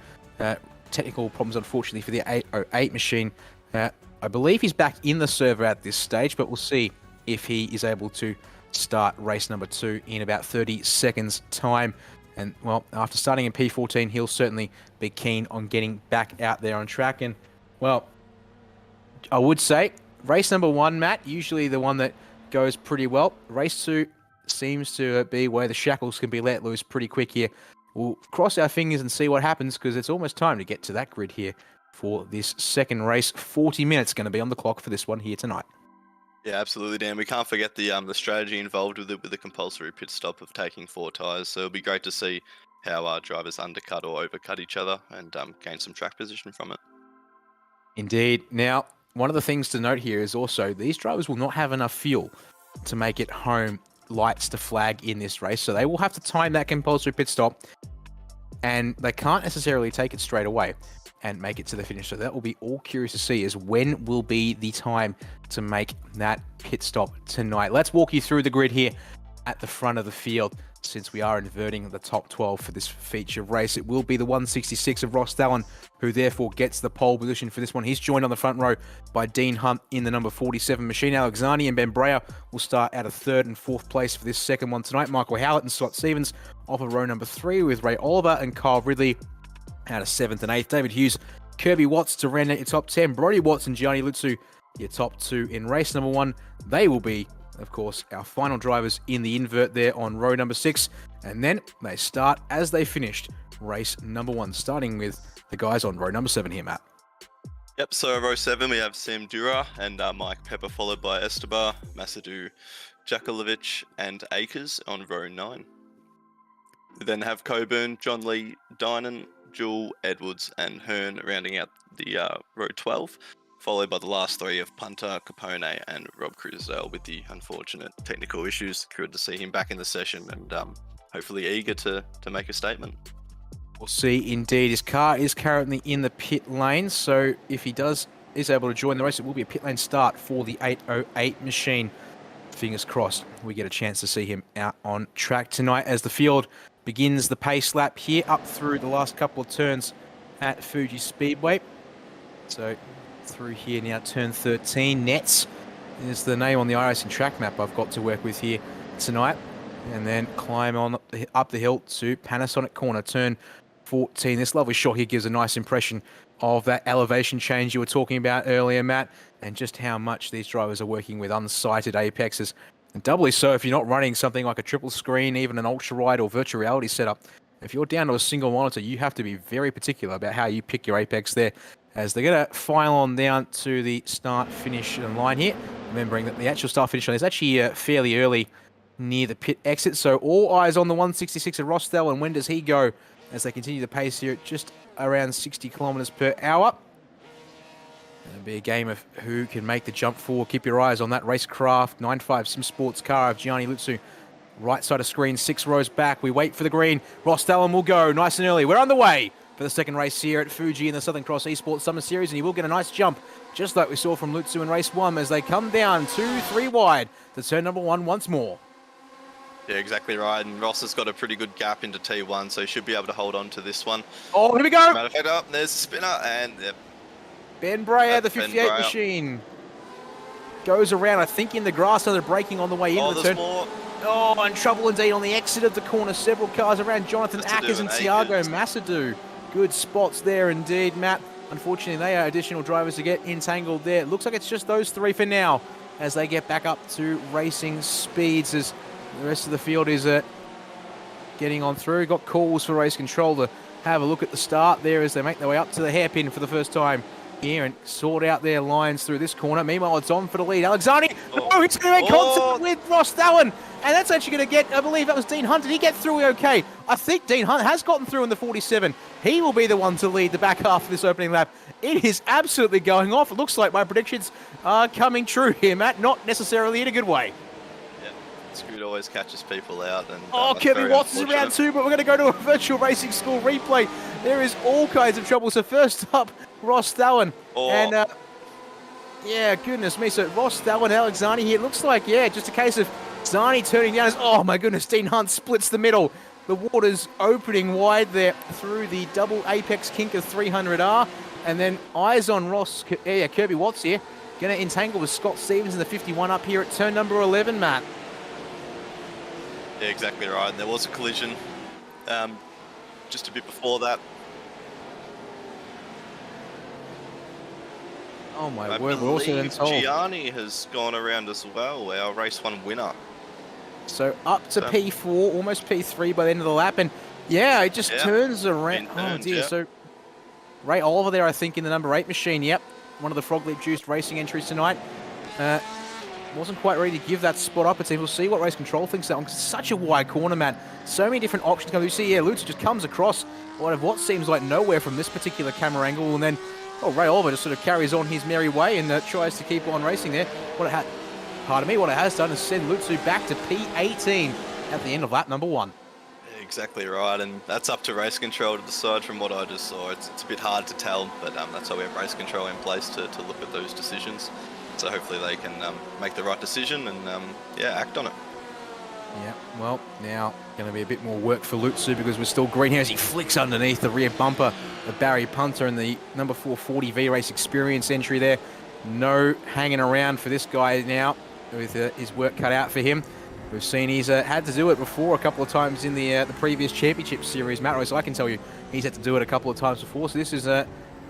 technical problems, unfortunately, for the 808 machine. I believe he's back in the server at this stage, but we'll see if he is able to start race number 2 in about 30 seconds' time. And, well, after starting in P14, he'll certainly be keen on getting back out there on track. And, well, I would say race number 1, Matt, usually the one that goes pretty well. Race 2 seems to be where the shackles can be let loose pretty quick here. We'll cross our fingers and see what happens, because it's almost time to get to that grid here for this second race. 40 minutes going to be on the clock for this one here tonight. Yeah, absolutely, Dan. We can't forget the strategy involved with the compulsory pit stop of taking 4 tyres. So it'll be great to see how our drivers undercut or overcut each other and gain some track position from it. Indeed. Now, one of the things to note here is also these drivers will not have enough fuel to make it home lights to flag in this race. So they will have to time that compulsory pit stop, and they can't necessarily take it straight away and make it to the finish. So that will be all curious to see, is when will be the time to make that pit stop tonight. Let's walk you through the grid here at the front of the field, since we are inverting the top 12 for this feature race. It will be the 166 of Ross Dallin, who therefore gets the pole position for this one. He's joined on the front row by Dean Hunt in the number 47 machine. Alexani and Ben Breyer will start out of 3rd and 4th place for this second one tonight. Michael Howlett and Scott Stevens off of row number 3, with Ray Oliver and Kyle Ridley out of 7th and 8th. David Hughes, Kirby Watts to round out your top 10. Brody Watts and Gianni Lutsu, your top 2 in race number 1. They will be, of course, our final drivers in the invert there on row number 6. And then they start as they finished race number 1, starting with the guys on row number 7 here, Matt. Yep, so row 7 we have Sam Dura and Mike Pepper, followed by Estebar, Masadou, Jakulovic and Akers on row 9. We then have Coburn, John Lee, Dynan, Jewel, Edwards and Hearn rounding out the row 12, followed by the last 3 of Punter, Capone and Rob Crisdale with the unfortunate technical issues. Good to see him back in the session and hopefully eager to make a statement. We'll see indeed. His car is currently in the pit lane, so if he is able to join the race, it will be a pit lane start for the 808 machine. Fingers crossed we get a chance to see him out on track tonight as the field begins the pace lap here up through the last couple of turns at Fuji Speedway. So through here now, turn 13. Nets is the name on the iRacing track map I've got to work with here tonight. And then climb on up the hill to Panasonic Corner, turn 14. This lovely shot here gives a nice impression of that elevation change you were talking about earlier, Matt, and just how much these drivers are working with unsighted apexes. And doubly so if you're not running something like a triple screen, even an ultra wide or virtual reality setup. If you're down to a single monitor, you have to be very particular about how you pick your apex there, as they're going to file on down to the start-finish line here. Remembering that the actual start-finish line is actually fairly early near the pit exit. So all eyes on the 166 of Rostel, and when does he go as they continue the pace here at just around 60 kilometers per hour. It'll be a game of who can make the jump forward. Keep your eyes on that Racecraft 95 Sim Sports car of Gianni Lutsu. Right side of screen, 6 rows back. We wait for the green. Ross Dallin will go nice and early. We're on the way for the second race here at Fuji in the Southern Cross ESports Summer Series, and he will get a nice jump, just like we saw from Lutsu in race 1 as they come down 2-3 wide to turn number 1 once more. Yeah, exactly right. And Ross has got a pretty good gap into T1, so he should be able to hold on to this one. Oh, here we go. Matter of fact, up there's the spinner, and yep. Ben Breyer, the 58 Breyer machine, goes around, I think, in the grass, so they're braking on the way into the turn. More. Oh, and trouble indeed on the exit of the corner. Several cars around Jonathan Ackers and Tiago Masadou. Good spots there indeed, Matt. Unfortunately, they are additional drivers to get entangled there. It looks like it's just those 3 for now as they get back up to racing speeds, as the rest of the field is getting on through. Got calls for race control to have a look at the start there as they make their way up to the hairpin for the first time here and sort out their lines through this corner. Meanwhile, it's on for the lead. Alexani, he's going to make contact with Ross Dallin, and that's actually going to get, I believe that was Dean Hunt. Did he get through okay? I think Dean Hunt has gotten through in the 47. He will be the one to lead the back half of this opening lap. It is absolutely going off. It looks like my predictions are coming true here, Matt. Not necessarily in a good way. Scoot always catches people out. And, Kirby Watts is around 2, but we're going to go to a virtual racing school replay. There is all kinds of trouble. So first up, Ross Dallin. And Yeah, goodness me. So Ross, Dallin, Alex, Zani here. It looks like, yeah, just a case of Zani turning down. Oh, my goodness. Dean Hunt splits the middle. The water's opening wide there through the double apex kink of 300R. And then eyes on Ross. Yeah, Kirby Watts here. Going to entangle with Scott Stevens in the 51 up here at turn number 11, Matt. Yeah, exactly right. There was a collision just a bit before that. Oh my I word, we're also then believe told. Gianni has gone around as well, our race 1 winner. So up to P4, almost P3 by the end of the lap. And yeah, it just turns around. Oh dear, so Ray Oliver there, I think, in the number 8 machine. Yep, one of the Frog Leap juiced racing entries tonight. Wasn't quite ready to give that spot up. It seems. We'll see what race control thinks that one. It's such a wide corner, man. So many different options coming. You see, yeah, Lutzer just comes across out of what seems like nowhere from this particular camera angle, and then Ray Oliver just sort of carries on his merry way and tries to keep on racing there. What it has done is send Lutzer back to P18 at the end of lap number 1. Exactly right, and that's up to race control to decide. From what I just saw, it's a bit hard to tell, but that's why we have race control in place to look at those decisions. So hopefully they can make the right decision and act on it. Yeah, well, now going to be a bit more work for Lutzer because we're still green here as he flicks underneath the rear bumper of Barry Punter in the number 440 VRace Experience entry there. No hanging around for this guy now with his work cut out for him. We've seen he's had to do it before a couple of times in the previous championship series, Matt Royce. I can tell you he's had to do it a couple of times before, so this is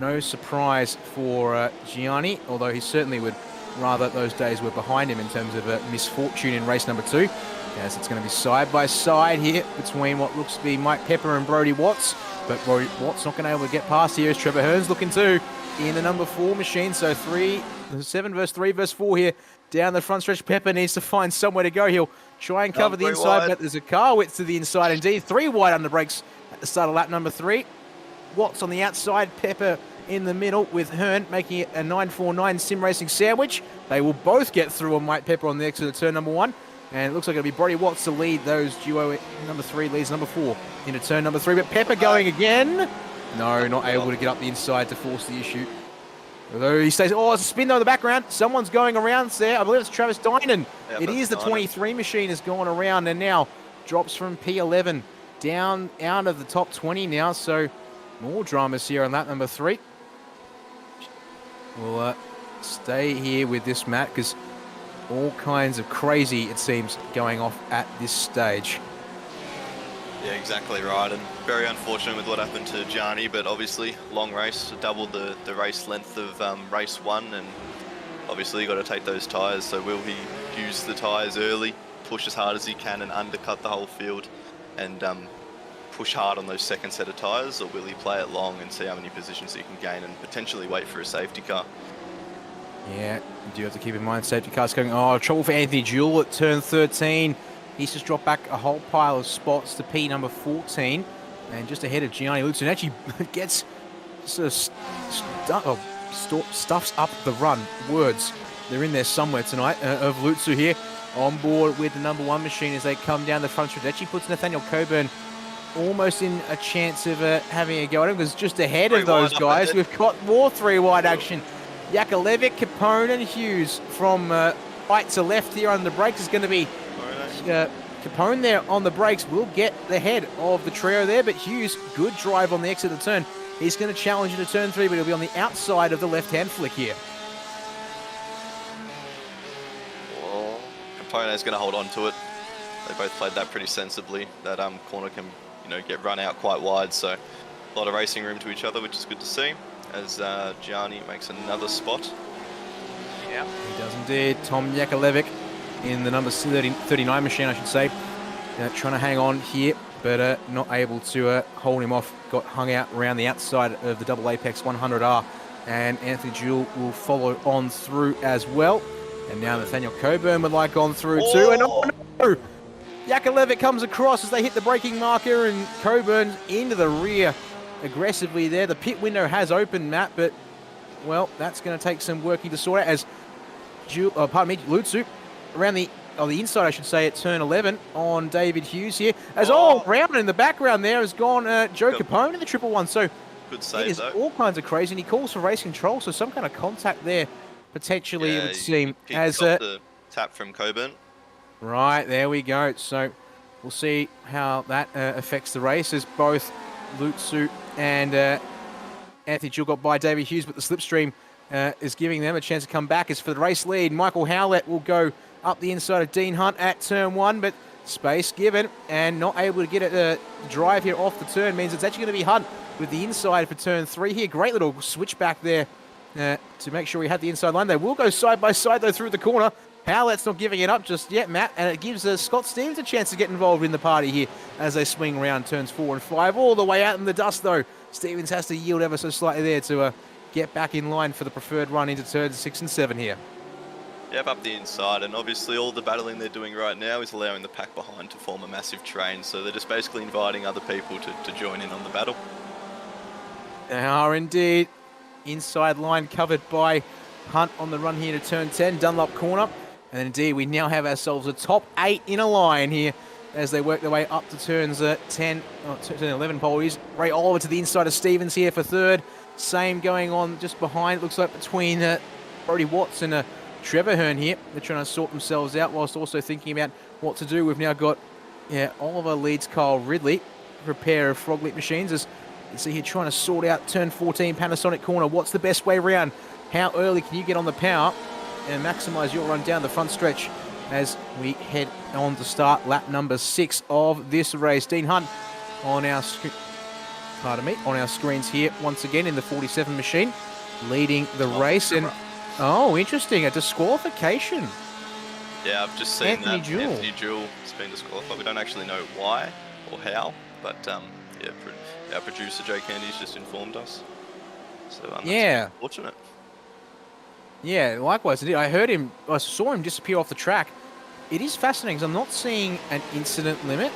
no surprise for Gianni, although he certainly would rather those days were behind him in terms of misfortune in race number 2. As it's going to be side by side here between what looks to be Mike Pepper and Brody Watts, but Brody Watts not going to be able to get past here as Trevor Hearn's looking to in the number 4 machine. So 7 versus 3 versus 4 here down the front stretch. Pepper needs to find somewhere to go. He'll try and cover the inside, wide. but there's a car width to the inside indeed. 3 wide under brakes at the start of lap number 3. Watts on the outside, Pepper in the middle with Hearn making it a 949 sim racing sandwich. They will both get through on Mike Pepper on the exit of turn number 1. And it looks like it'll be Brody Watts to lead those duo. Number 3 leads number 4 into turn number 3. But Pepper going again. No, not able to get up the inside to force the issue. Although he stays, it's a spin though in the background. Someone's going around there. I believe it's Travis Dynan. Yeah, it is the 23 machine has gone around and now drops from P11 down out of the top 20 now. So more dramas here on lap number 3. We'll stay here with this, Matt, because all kinds of crazy, it seems, going off at this stage. Yeah, exactly right, and very unfortunate with what happened to Gianni, but obviously long race, doubled the race length of race 1, and obviously you got to take those tyres. So will he use the tyres early, push as hard as he can and undercut the whole field and push hard on those second set of tyres, or will he play it long and see how many positions he can gain and potentially wait for a safety car? Yeah, you do have to keep in mind safety cars going. Oh, trouble for Anthony Jewell at turn 13. He's just dropped back a whole pile of spots to P number 14. And just ahead of Gianni Lutzer. And actually gets sort of stuffs up the run. Words, they're in there somewhere tonight of Lutzer here. On board with the number 1 machine as they come down the front stretch. Actually puts Nathaniel Coburn almost in a chance of having a go at him because just ahead of those guys, we've got more 3 wide action. Yakolevic, Capone and Hughes from right to left here on the brakes is going to be Capone there on the brakes will get the head of the trio there, but Hughes, good drive on the exit of the turn. He's going to challenge into turn 3, but he'll be on the outside of the left-hand flick here. Well, Capone is going to hold on to it. They both played that pretty sensibly. That corner can, get run out quite wide, so a lot of racing room to each other, which is good to see. As Gianni makes another spot. Yeah, he does indeed. Tom Yakolevic in the number 39 machine, I should say. Trying to hang on here, but not able to hold him off. Got hung out around the outside of the double apex 100R. And Anthony Jewell will follow on through as well. And now Nathaniel Coburn would like on through too. And oh no! Yakolevic comes across as they hit the braking marker and Coburn into the rear. Aggressively there. The pit window has opened, Matt, but, well, that's going to take some working to sort out as Lutzer around the inside, I should say, at turn 11 on David Hughes here. As round in the background there has gone Joe Capone in the 111. So good save, it is all kinds of crazy, and he calls for race control, so some kind of contact there potentially, it would he seem, picked as off the tap from Coburn. Right, there we go. So we'll see how that affects the race, as both Lutsu and Anthony Gill got by David Hughes, but the slipstream is giving them a chance to come back. As for the race lead, Michael Howlett will go up the inside of Dean Hunt at turn 1, but space given and not able to get a drive here off the turn means it's actually going to be Hunt with the inside for turn 3 here. Great little switch back there to make sure we had the inside line. They will go side by side though through the corner. Howlett's not giving it up just yet, Matt, and it gives Scott Stevens a chance to get involved in the party here as they swing around turns 4 and 5. All the way out in the dust though. Stevens has to yield ever so slightly there to get back in line for the preferred run into turns 6 and 7 here. Yep, up the inside, and obviously all the battling they're doing right now is allowing the pack behind to form a massive train, so they're just basically inviting other people to join in on the battle. They are indeed. Inside line covered by Hunt on the run here to turn 10, Dunlop corner. And indeed, we now have ourselves a top 8 in a line here as they work their way up to turns 10, 11 apologies. Ray Oliver to the inside of Stevens here for third. Same going on just behind, it looks like, between Brody Watts and Trevor Hearn here. They're trying to sort themselves out whilst also thinking about what to do. We've now got Oliver leads Kyle Ridley for a pair of Froglit machines as you see here trying to sort out turn 14 Panasonic corner. What's the best way around? How early can you get on the power and maximise your run down the front stretch as we head on to start lap number 6 of this race. Dean Hunt on our screens here once again in the 47 machine, leading the race. And oh, interesting, a disqualification. Yeah, I've just seen Anthony that. Jewell. Anthony Jewell has been disqualified. We don't actually know why or how, but yeah, our producer Jay Candy's just informed us. So that's unfortunate. Yeah, likewise. I saw him disappear off the track. It is fascinating because I'm not seeing an incident limit.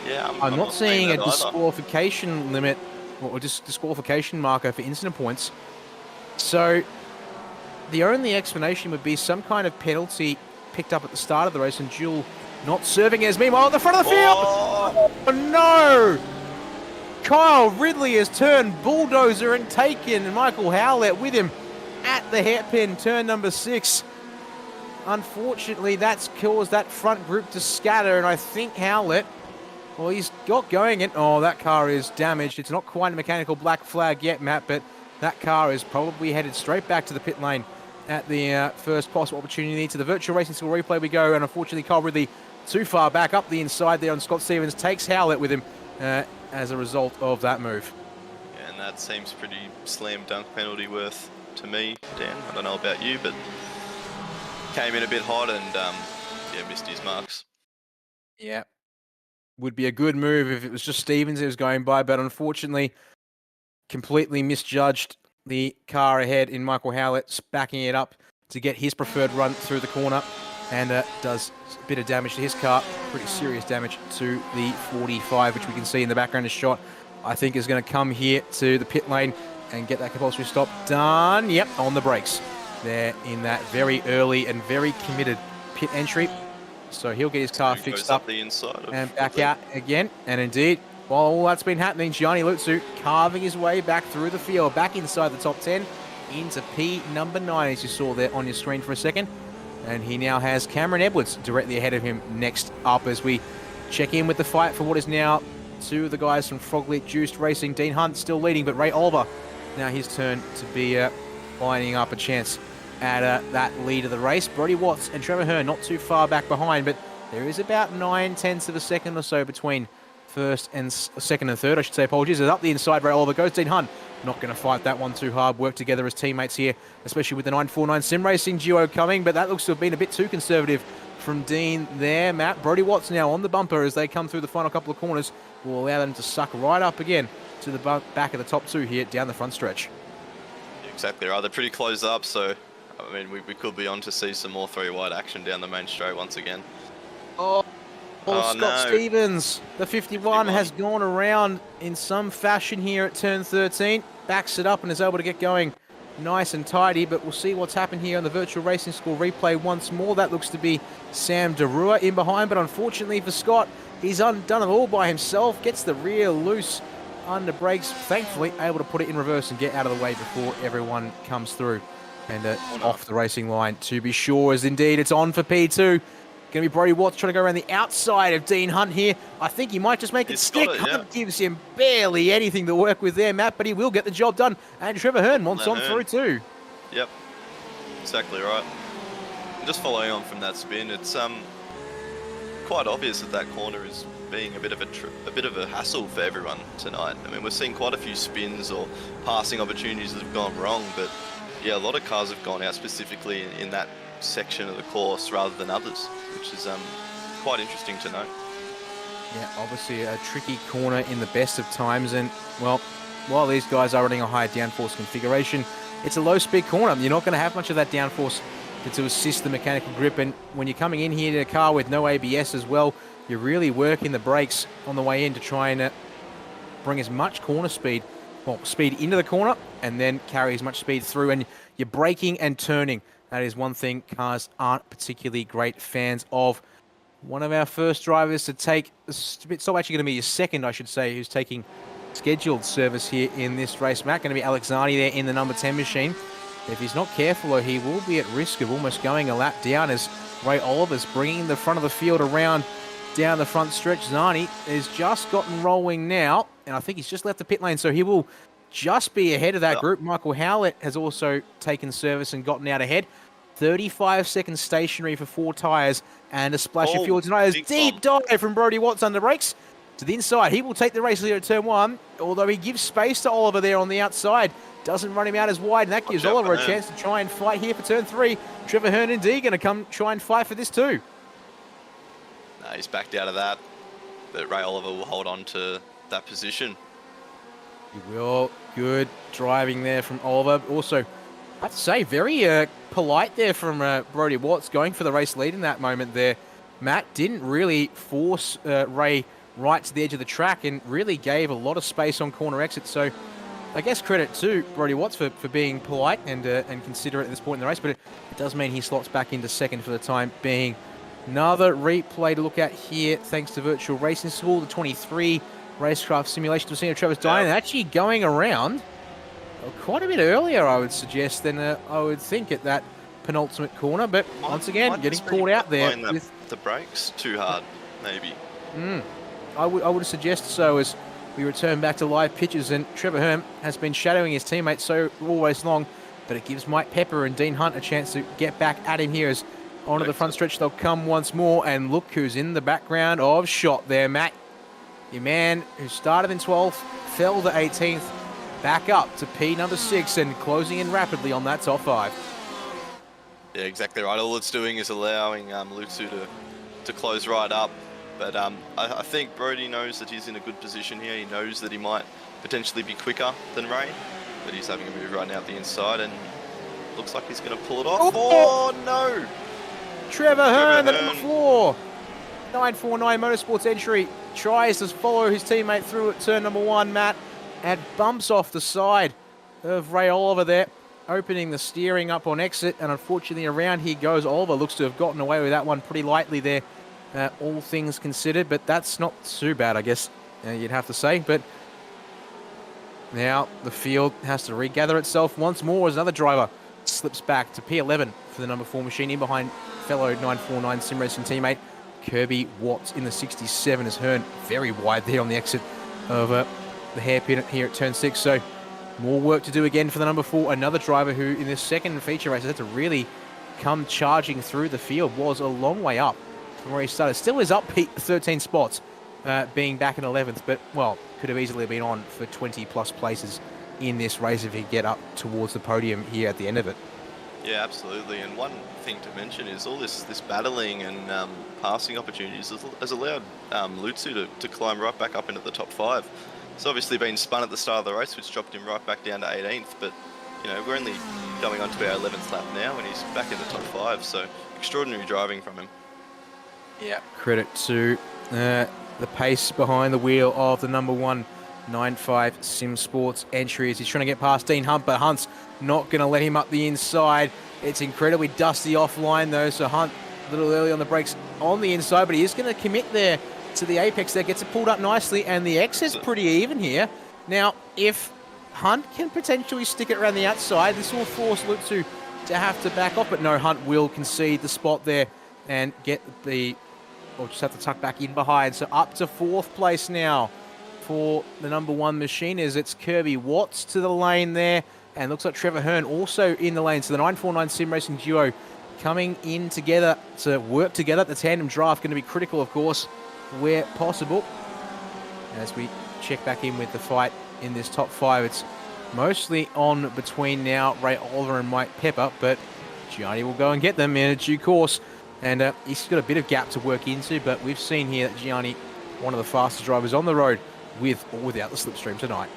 Yeah, I'm not seeing a that either. disqualification limit or disqualification marker for incident points. So the only explanation would be some kind of penalty picked up at the start of the race and Jewell not serving as. Meanwhile, at the front of the field, oh no! Kyle Ridley has turned bulldozer and taken Michael Howlett with him at the hairpin, turn number 6. Unfortunately, that's caused that front group to scatter, and I think Howlett, well, he's got going it. Oh, that car is damaged. It's not quite a mechanical black flag yet, Matt, but that car is probably headed straight back to the pit lane at the first possible opportunity. To the virtual racing school replay we go, and unfortunately, Kyle Ridley too far back up the inside there on Scott Stevens, takes Howlett with him as a result of that move. Yeah, and that seems pretty slam dunk penalty worth to me, Dan. I don't know about you, but came in a bit hot and missed his marks. Yeah, would be a good move if it was just Stevens who was going by, but unfortunately completely misjudged the car ahead in Michael Howlett, backing it up to get his preferred run through the corner, and does a bit of damage to his car, pretty serious damage to the 45, which we can see in the background is shot. I think is going to come here to the pit lane and get that compulsory stop done. Yep, on the brakes there in that very early and very committed pit entry. So he'll get his car fixed up the inside and back out again. And indeed, while all that's been happening, Gianni Lutsu carving his way back through the field, back inside the top 10 into P number 9, as you saw there on your screen for a second. And he now has Cameron Edwards directly ahead of him next up as we check in with the fight for what is now two of the guys from Froglit Juiced Racing. Dean Hunt still leading, but Ray Oliver now his turn to be lining up a chance at that lead of the race. Brody Watts and Trevor Hearn not too far back behind, but there is about 9/10 of a second or so between second and third, I should say, apologies. As up the inside, Ray Oliver goes Dean Hunt. Not going to fight that one too hard. Work together as teammates here, especially with the 949 Sim Racing duo coming, but that looks to have been a bit too conservative from Dean there, Matt. Brody Watts now on the bumper as they come through the final couple of corners. Will allow them to suck right up again to the back of the top 2 here down the front stretch. Exactly right. They're pretty close up, so I mean we could be on to see some more 3-wide action down the main straight once again. Oh, Scott no. Stevens, the 51 has gone around in some fashion here at turn 13. Backs it up and is able to get going nice and tidy, but we'll see what's happened here on the virtual racing school replay once more. That looks to be Sam DeRua in behind, but unfortunately for Scott, he's undone it all by himself. Gets the rear loose under brakes, thankfully able to put it in reverse and get out of the way before everyone comes through. And off the racing line, to be sure, as indeed it's on for P2. Going to be Brody Watts trying to go around the outside of Dean Hunt here. I think he might just make it stick. Hunt gives him barely anything to work with there, Matt, but he will get the job done. And Trevor Hearn wants on through too. Yep, exactly right. And just following on from that spin, it's quite obvious that that corner is being a bit of a hassle for everyone tonight. I mean, we're seeing quite a few spins or passing opportunities that have gone wrong, but yeah, a lot of cars have gone out specifically in that section of the course rather than others, which is quite interesting to note. Yeah, obviously a tricky corner in the best of times, and well, while these guys are running a high downforce configuration, it's a low speed corner. You're not going to have much of that downforce to assist the mechanical grip, and when you're coming in here to a car with no ABS as well, you're really working the brakes on the way in to try and bring as much corner speed, speed into the corner, and then carry as much speed through, and you're braking and turning. That is one thing cars aren't particularly great fans of. One of our first drivers to take, it's actually going to be your second, I should say, who's taking scheduled service here in this race, Matt. Going to be Alexani there in the number 10 machine. If he's not careful, though, he will be at risk of almost going a lap down as Ray Oliver's bringing the front of the field around down the front stretch. Zani has just gotten rolling now, and I think he's just left the pit lane, so he will just be ahead of that group. Michael Howlett has also taken service and gotten out ahead. 35 seconds stationary for 4 tyres and a splash of fuel tonight. Deep dive from Brody Watts under brakes to the inside. He will take the race leader at turn 1, although he gives space to Oliver there on the outside. Doesn't run him out as wide, and that gives Oliver a chance to try and fight here for turn 3. Trevor Hearn indeed going to come try and fight for this too. No, he's backed out of that, but Ray Oliver will hold on to that position. He will. Good driving there from Oliver. Also, I have to say, very polite there from Brody Watts, going for the race lead in that moment there. Matt didn't really force Ray right to the edge of the track and really gave a lot of space on corner exit. So I guess credit to Brody Watts for being polite and considerate at this point in the race, but it does mean he slots back into second for the time being. Another replay to look at here, thanks to Virtual Racing School, the 23 Racecraft Simulation. We're seeing Travis Dine actually going around quite a bit earlier, I would suggest, than I would think at that penultimate corner. But once again, getting caught out there with the brakes too hard, maybe. I would suggest so, as we return back to live pitches, and Trevor Hearn has been shadowing his teammates so always long, but it gives Mike Pepper and Dean Hunt a chance to get back at him here as onto the front stretch they'll come once more. And look who's in the background of shot there, Matt. Your man who started in 12th, fell to 18th, back up to P number 6 and closing in rapidly on that top 5. Yeah, exactly right. All it's doing is allowing Lutsu to close right up. But I think Brody knows that he's in a good position here. He knows that he might potentially be quicker than Ray, but he's having a move right now at the inside, and looks like he's going to pull it off. Oh no! Trevor Hearn, the number 4, 949 Motorsports entry, tries to follow his teammate through at turn number 1, Matt, and bumps off the side of Ray Oliver there, opening the steering up on exit, and unfortunately around he goes. Oliver looks to have gotten away with that one pretty lightly there, all things considered, but that's not too bad, I guess you'd have to say. But now the field has to regather itself once more as another driver slips back to P11 for the number 4 machine, in behind fellow 949 sim racing teammate Kirby Watts in the 67, as Hearn very wide there on the exit of the hairpin here at turn 6. So more work to do again for the number 4, another driver who in this second feature race had to really come charging through the field, was a long way up from where he started. Still is up 13 spots, being back in 11th, but well, could have easily been on for 20 plus places in this race if he get up towards the podium here at the end of it. Yeah, absolutely. And one thing to mention is all this battling and passing opportunities has allowed Lutsu to climb right back up into the top 5. It's obviously been spun at the start of the race, which dropped him right back down to 18th, but you know, we're only going on to our 11th lap now and he's back in the top 5, so extraordinary driving from him. Yeah, credit to the pace behind the wheel of the number 1 95 Sim Sports entry as he's trying to get past Dean Hunt, but Hunt's not going to let him up the inside. It's incredibly dusty offline though, so Hunt a little early on the brakes on the inside, but he is going to commit there to the apex there, gets it pulled up nicely, and the exit's pretty even here. Now, if Hunt can potentially stick it around the outside, this will force Lutsu to have to back off, but no, Hunt will concede the spot there and get or just have to tuck back in behind. So up to 4th place now for the number 1 machine as it's Kirby Watts to the lane there. And looks like Trevor Hearn also in the lane. So the 949 Sim Racing duo coming in together to work together. The tandem draft going to be critical, of course, where possible. As we check back in with the fight in this top 5, it's mostly on between now Ray Oliver and Mike Pepper, but Gianni will go and get them in due course. And he's got a bit of gap to work into, but we've seen here that Gianni, one of the fastest drivers on the road, with or without the slipstream tonight.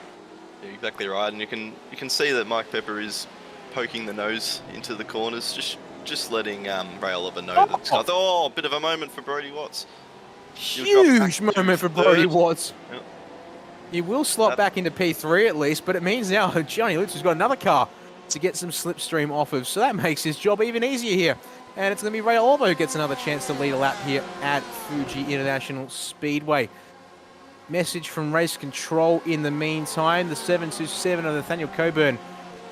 Yeah, exactly right, and you can see that Mike Pepper is poking the nose into the corners, just letting Ray Oliver know that it's got, a bit of a moment for Brody Watts. Huge moment for Brody Watts. Yep. He will slot back into P3 at least, but it means now Gianni Lutz has got another car to get some slipstream off of, so that makes his job even easier here. And it's going to be Ray Oliver who gets another chance to lead a lap here at Fuji International Speedway. Message from Race Control in the meantime. The 727 of Nathaniel Coburn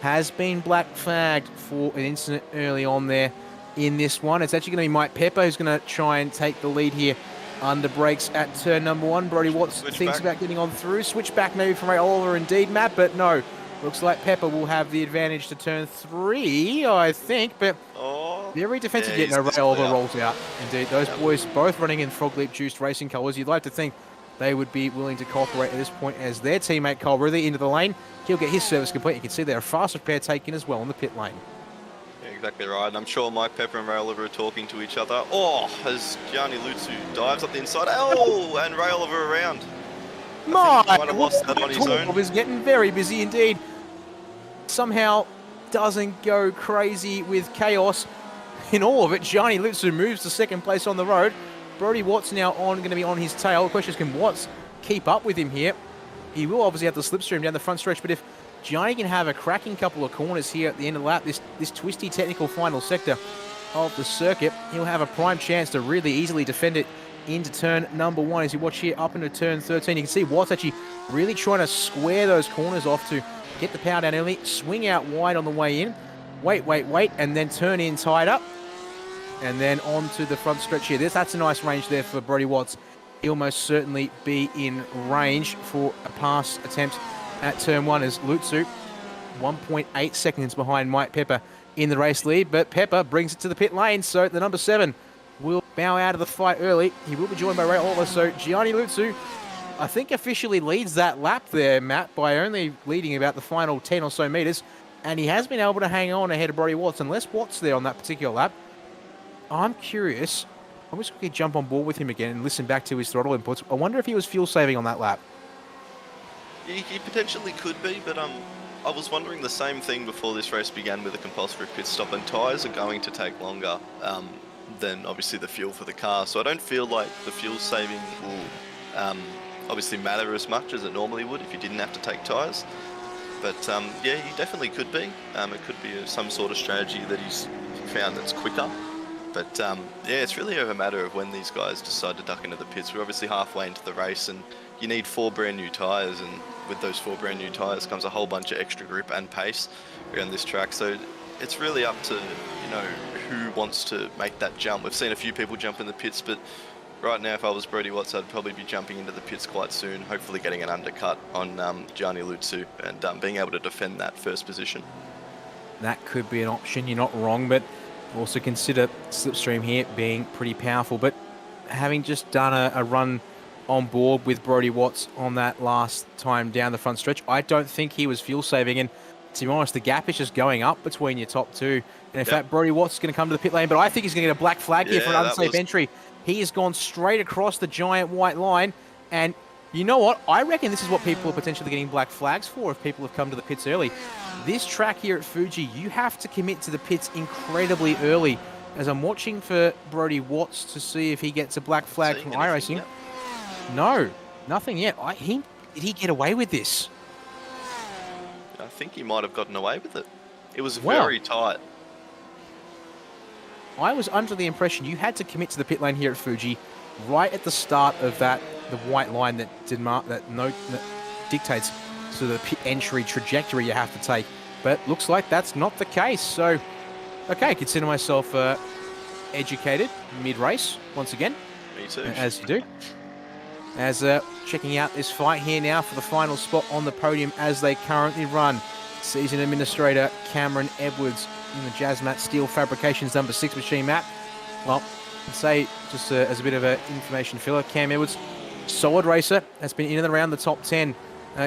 has been black flagged for an incident early on there in this one. It's actually going to be Mike Pepper who's going to try and take the lead here under brakes at turn number 1. Brody Watts thinks about getting on through. Switch back maybe from Ray Oliver indeed, Matt, but no. Looks like Pepper will have the advantage to turn 3, I think, but very defensive yet no Ray Oliver rolls out. Indeed, those boys both running in Frog Leap Juiced racing colours. You'd like to think they would be willing to cooperate at this point as their teammate Kyle Ridley into the lane. He'll get his service complete. You can see they're a fast repair taken as well on the pit lane. Yeah, exactly right. And I'm sure Mike Pepper and Ray Oliver are talking to each other. As Gianni Lutzu dives up the inside. And Ray Oliver around. My, might have lost that on his own. Is getting very busy indeed. Somehow doesn't go crazy with chaos in all of it. Gianni Lutzu moves to 2nd place on the road. Brody Watts now going to be on his tail. The question is, can Watts keep up with him here? He will obviously have the slipstream down the front stretch, but if Gianni can have a cracking couple of corners here at the end of the lap, this twisty technical final sector of the circuit, he'll have a prime chance to really easily defend it into turn number 1. As you watch here up into turn 13, you can see Watts actually really trying to square those corners off to get the power down early, swing out wide on the way in, wait, and then turn in tighter. And then on to the front stretch here. That's a nice range there for Brody Watts. He'll most certainly be in range for a pass attempt at turn 1 as Lutzu 1.8 seconds behind Mike Pepper in the race lead. But Pepper brings it to the pit lane, so the number 7 will bow out of the fight early. He will be joined by Ray Oliver, so Gianni Lutzu, I think, officially leads that lap there, Matt, by only leading about the final 10 or so meters. And he has been able to hang on ahead of Brody Watts. Unless Watts there on that particular lap, I'm curious. I'm just going to jump on board with him again and listen back to his throttle inputs. I wonder if he was fuel saving on that lap. He potentially could be, but I was wondering the same thing before this race began with a compulsory pit stop, and tyres are going to take longer than obviously the fuel for the car. So I don't feel like the fuel saving will obviously matter as much as it normally would if you didn't have to take tyres. But yeah, he definitely could be. It could be some sort of strategy that he's found that's quicker. But yeah, it's really a matter of when these guys decide to duck into the pits. We're obviously halfway into the race and you need 4 brand new tyres, and with those 4 brand new tyres comes a whole bunch of extra grip and pace around this track. So it's really up to, who wants to make that jump. We've seen a few people jump in the pits, but right now, if I was Brody Watts, I'd probably be jumping into the pits quite soon, hopefully getting an undercut on Gianni Lutzu and being able to defend that first position. That could be an option, you're not wrong, but also consider slipstream here being pretty powerful. But having just done a run on board with Brody Watts on that last time down the front stretch, I don't think he was fuel saving. And to be honest, the gap is just going up between your top 2. And in fact, Brody Watts is going to come to the pit lane, but I think he's going to get a black flag here for an unsafe entry. He has gone straight across the giant white line. And you know what? I reckon this is what people are potentially getting black flags for if people have come to the pits early. This track here at Fuji, you have to commit to the pits incredibly early. As I'm watching for Brody Watts to see if he gets a black flag from iRacing. Yep. No, nothing yet. Did he get away with this? I think he might have gotten away with it. It was very tight. I was under the impression you had to commit to the pit lane here at Fuji right at the start of the white line that dictates to the pit entry trajectory you have to take. But looks like that's not the case. So okay, consider myself educated mid-race once again, Me too. as you do. As checking out this fight here now for the final spot on the podium as they currently run. Season Administrator Cameron Edwards in the Jazzmat Steel Fabrications number 6 machine map. Well, I'd say just as a bit of an information filler, Cam Edwards, solid racer, has been in and around the top 10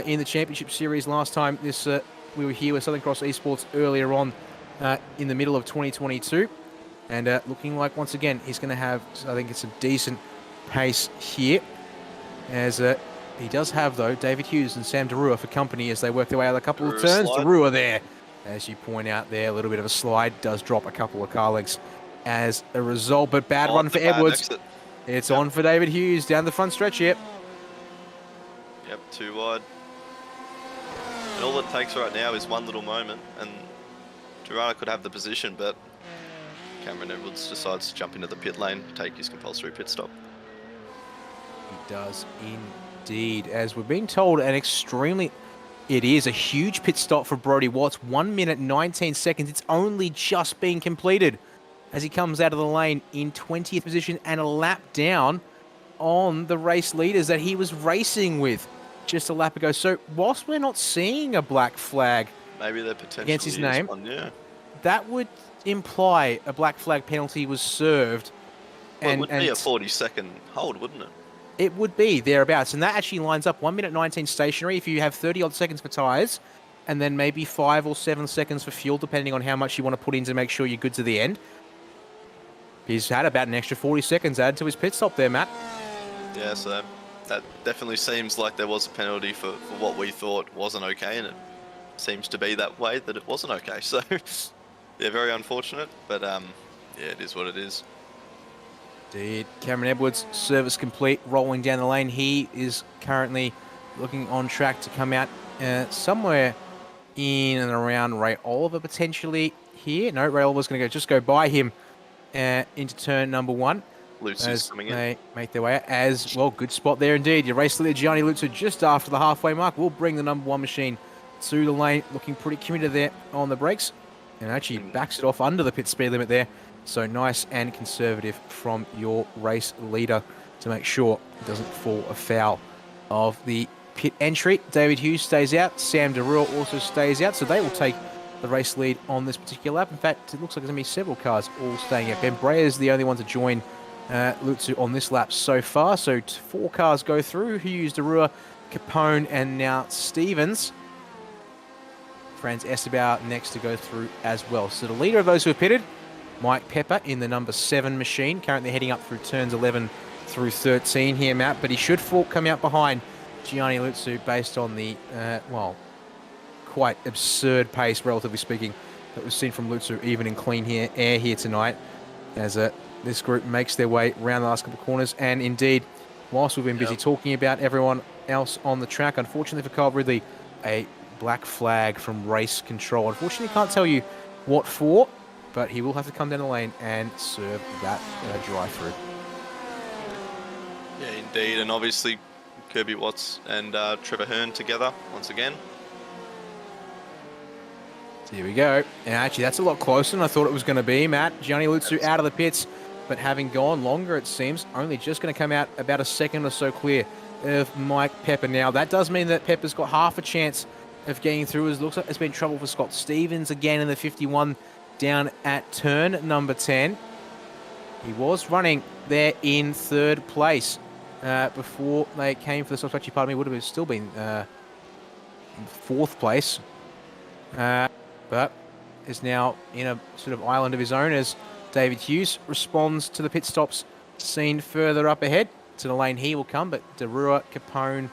in the Championship Series last time. We were here with Southern Cross ESports earlier on in the middle of 2022. And looking like, once again, he's going to have, I think it's a decent pace here. As he does have, though, David Hughes and Sam Darua for company as they work their way out a couple of turns. Darua there, as you point out there, a little bit of a slide, does drop a couple of car legs as a result, but bad run for Edwards. It's on for David Hughes down the front stretch here. Yep, too wide. And all it takes right now is one little moment, and Durana could have the position, but Cameron Edwards decides to jump into the pit lane, take his compulsory pit stop. He does indeed. As we're being told, it is a huge pit stop for Brodie Watts. 1 minute 19 seconds. It's only just been completed as he comes out of the lane in 20th position and a lap down on the race leaders that he was racing with just a lap ago. So whilst we're not seeing a black flag maybe they're potentially against his name, yeah, that would imply a black flag penalty was served. Well, it would be a 40-second hold, wouldn't it? It would be thereabouts, and that actually lines up 1 minute 19 stationary if you have 30-odd seconds for tyres, and then maybe 5 or 7 seconds for fuel, depending on how much you want to put in to make sure you're good to the end. He's had about an extra 40 seconds added to his pit stop there, Matt. Yeah, so that definitely seems like there was a penalty for what we thought wasn't okay, and it seems to be that way that it wasn't okay. So, yeah, very unfortunate, but yeah, it is what it is. Indeed. Cameron Edwards, service complete, rolling down the lane. He is currently looking on track to come out somewhere in and around Ray Oliver potentially here. No, Ray Oliver's going to go by him into turn number 1. Lucy's coming in. They make their way out as well. Good spot there indeed. Your race leader, Gianni Lutzer, just after the halfway mark, will bring the number 1 machine to the lane, looking pretty committed there on the brakes, and actually backs it off under the pit speed limit there. So nice and conservative from your race leader to make sure it doesn't fall afoul of the pit entry. David Hughes stays out. Sam Darua also stays out. So they will take the race lead on this particular lap. In fact, it looks like there's going to be several cars all staying out. Ben Brea is the only one to join Lutzu on this lap so far. So 4 cars go through. Hughes, Darua, Capone, and now Stevens. Franz Estabauer next to go through as well. So the leader of those who have pitted, Mike Pepper in the number 7 machine, currently heading up through turns 11 through 13 here, Matt, but he should come out behind Gianni Lutzu based on the, well, quite absurd pace, relatively speaking, that we've seen from Lutzu, even in clean air here tonight, as this group makes their way around the last couple of corners. And indeed, whilst we've been busy talking about everyone else on the track, unfortunately for Kyle Ridley, a black flag from race control. Unfortunately, can't tell you what for, but he will have to come down the lane and serve that drive-through. Yeah, indeed, and obviously Kirby Watts and Trevor Hearn together once again. So here we go. And actually, that's a lot closer than I thought it was going to be, Matt. Gianni Lutzu out of the pits, but having gone longer, it seems, only just going to come out about a second or so clear of Mike Pepper. Now, that does mean that Pepper's got half a chance of getting through. It looks like there's been trouble for Scott Stevens again in the 51 down at turn number 10. He was running there in 3rd place before they came for the stop. Actually, pardon me, would have still been in 4th place. But is now in a sort of island of his own as David Hughes responds to the pit stops seen further up ahead. To the lane he will come, but Darua, Capone,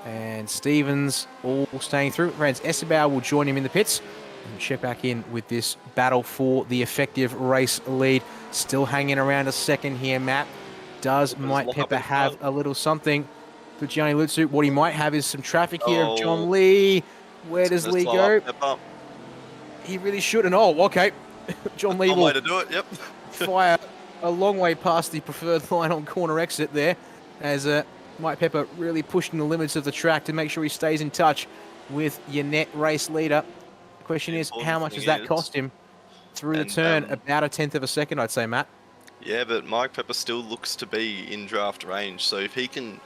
and Stevens all staying through. Franz Estabauer will join him in the pits and check back in with this battle for the effective race lead. Still hanging around a second here, Matt. Does Mike Pepper have a little something for Gianni Lutzu? What he might have is some traffic here of John Lee. Where does Lee go? He really shouldn't. Oh, okay. John Lee will way to do it, yep. fire a long way past the preferred line on corner exit there, as Mike Pepper really pushing the limits of the track to make sure he stays in touch with your net race leader. The question is, how much does that cost him through the And, turn, about a 1/10 of a second, I'd say, Matt. Yeah, but Mike Pepper still looks to be in draft range, so if he can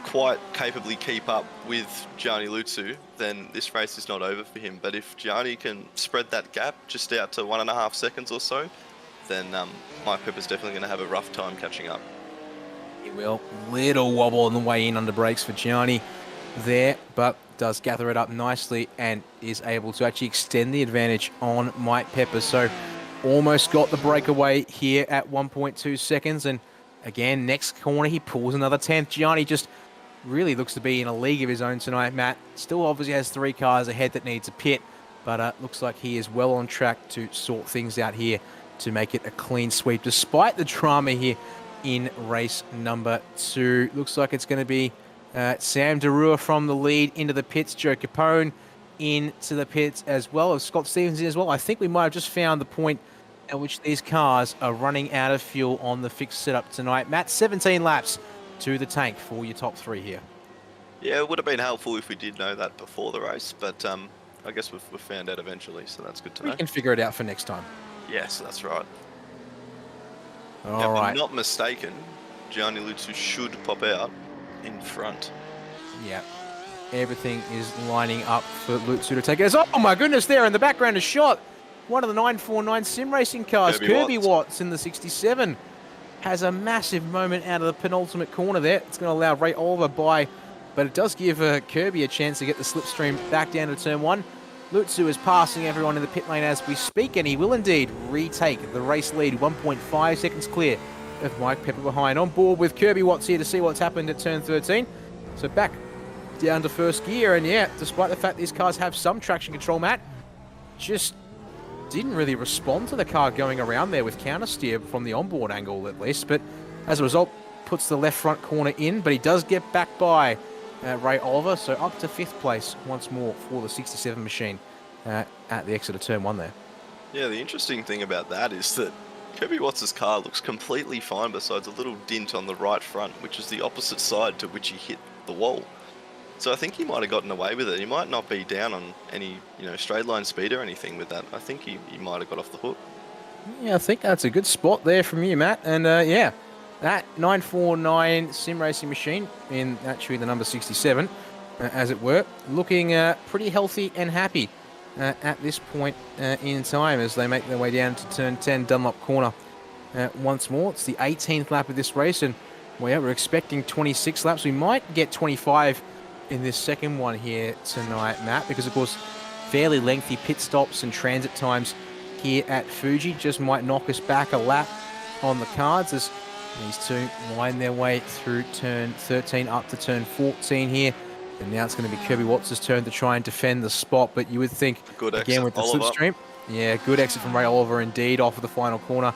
quite capably keep up with Gianni Lutsu, then this race is not over for him. But if Gianni can spread that gap just out to 1.5 seconds or so, then Mike Pepper's definitely going to have a rough time catching up. He will. Little wobble on the way in under brakes for Gianni there, but does gather it up nicely and is able to actually extend the advantage on Mike Pepper. So almost got the breakaway here at 1.2 seconds. And again, next corner, he pulls another 10th. Gianni just really looks to be in a league of his own tonight, Matt. Still obviously has 3 cars ahead that needs a pit, but looks like he is well on track to sort things out here to make it a clean sweep, despite the drama here in race number 2. Looks like it's going to be Sam Derua from the lead into the pits, Joe Capone into the pits as well as Scott Stevens in as well. I think we might have just found the point at which these cars are running out of fuel on the fixed setup tonight. Matt, 17 laps to the tank for your top 3 here. Yeah, it would have been helpful if we did know that before the race, but I guess we've found out eventually, so that's good to know. We can figure it out for next time. Yes, that's right. All If right. I'm not mistaken, Gianni Lutsu should pop out in front. Yeah. Everything is lining up for Lutsu to take it. Oh my goodness, there in the background a shot. One of the 949 sim racing cars, Kirby Watts in the 67. Has a massive moment out of the penultimate corner there. It's going to allow Ray Oliver by, but it does give Kirby a chance to get the slipstream back down to turn 1. Lutsu is passing everyone in the pit lane as we speak, and he will indeed retake the race lead, 1.5 seconds clear of Mike Pepper behind. On board with Kirby Watts here to see what's happened at turn 13. So back down to first gear, and yeah, despite the fact these cars have some traction control, Matt, just didn't really respond to the car going around there with counter steer from the onboard angle at least, but as a result puts the left front corner in, but he does get back by Ray Oliver, so up to 5th place once more for the 67 machine at the exit of turn 1 there. Yeah, the interesting thing about that is that Kirby Watts' car looks completely fine besides a little dint on the right front, which is the opposite side to which he hit the wall. So I think he might have gotten away with it. He might not be down on any, straight line speed or anything with that. I think he might have got off the hook. Yeah, I think that's a good spot there from you, Matt. And yeah, that 949 sim racing machine in actually the number 67, as it were, looking pretty healthy and happy at this point in time as they make their way down to turn 10 Dunlop corner once more. It's the 18th lap of this race, and we're expecting 26 laps. We might get 25 in this second one here tonight, Matt, because of course fairly lengthy pit stops and transit times here at Fuji just might knock us back a lap on the cards as these two wind their way through turn 13 up to turn 14 here. And now it's going to be Kirby Watts' turn to try and defend the spot, but you would think, good again with the slipstream, yeah, good exit from Ray Oliver indeed off of the final corner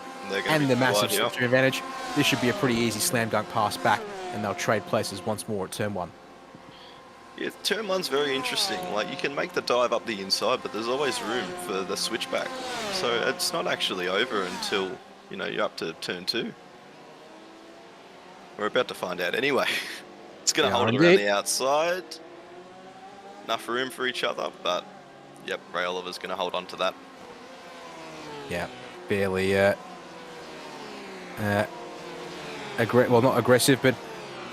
and the massive slipstream advantage. This should be a pretty easy slam dunk pass back, and they'll trade places once more at turn 1. Yeah, turn 1's very interesting. Like, you can make the dive up the inside, but there's always room for the switchback. So it's not actually over until, you're up to turn 2. We're about to find out anyway. It's going to hold it around the outside. Enough room for each other, but yep, Ray Oliver's going to hold on to that. Yeah, barely, well, not aggressive, but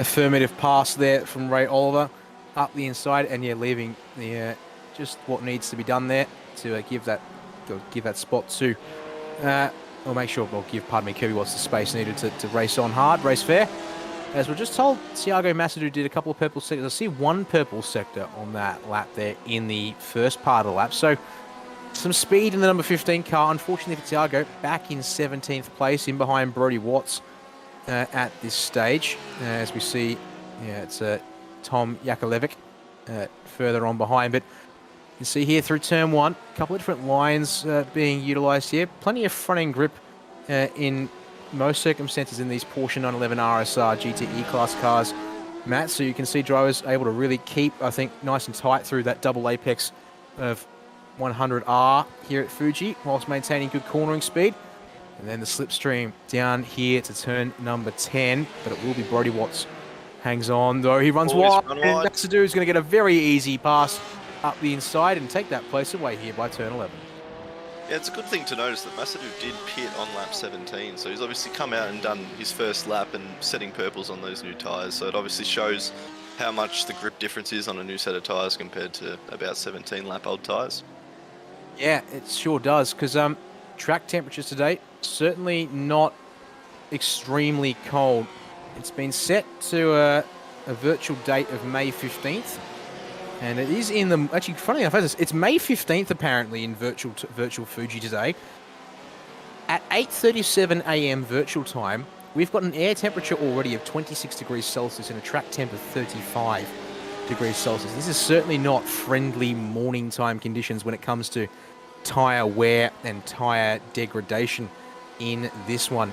affirmative pass there from Ray Oliver up the inside, and yeah, leaving the just what needs to be done there to give that spot to, or make sure, well, Kirby Watts the space needed to race on hard, race fair. As we're just told, Thiago Massadou did a couple of purple sectors. I see one purple sector on that lap there in the first part of the lap. So some speed in the number 15 car. Unfortunately for Thiago, back in 17th place in behind Brodie Watts at this stage. As we see, yeah, it's Tom Yakolevic further on behind. But you can see here through turn 1, a couple of different lines being utilised here. Plenty of front-end grip in most circumstances in these Porsche 911 RSR GTE class cars, Matt, so you can see drivers able to really keep, I think, nice and tight through that double apex of 100R here at Fuji, whilst maintaining good cornering speed. And then the slipstream down here to turn number 10, but it will be Brodie Watts. Hangs on, though, he runs wide, and Massadou is going to get a very easy pass up the inside and take that place away here by turn 11. Yeah, it's a good thing to notice that Masadu did pit on lap 17, so he's obviously come out and done his first lap and setting purples on those new tyres, so it obviously shows how much the grip difference is on a new set of tyres compared to about 17 lap old tyres. Yeah, it sure does, because track temperatures today, certainly not extremely cold. It's been set to a virtual date of May 15th. And it is in the, actually, funny enough, it's May 15th apparently in virtual Fuji today. At 8:37 a.m. virtual time, we've got an air temperature already of 26 degrees Celsius and a track temp of 35 degrees Celsius. This is certainly not friendly morning time conditions when it comes to tyre wear and tyre degradation in this one.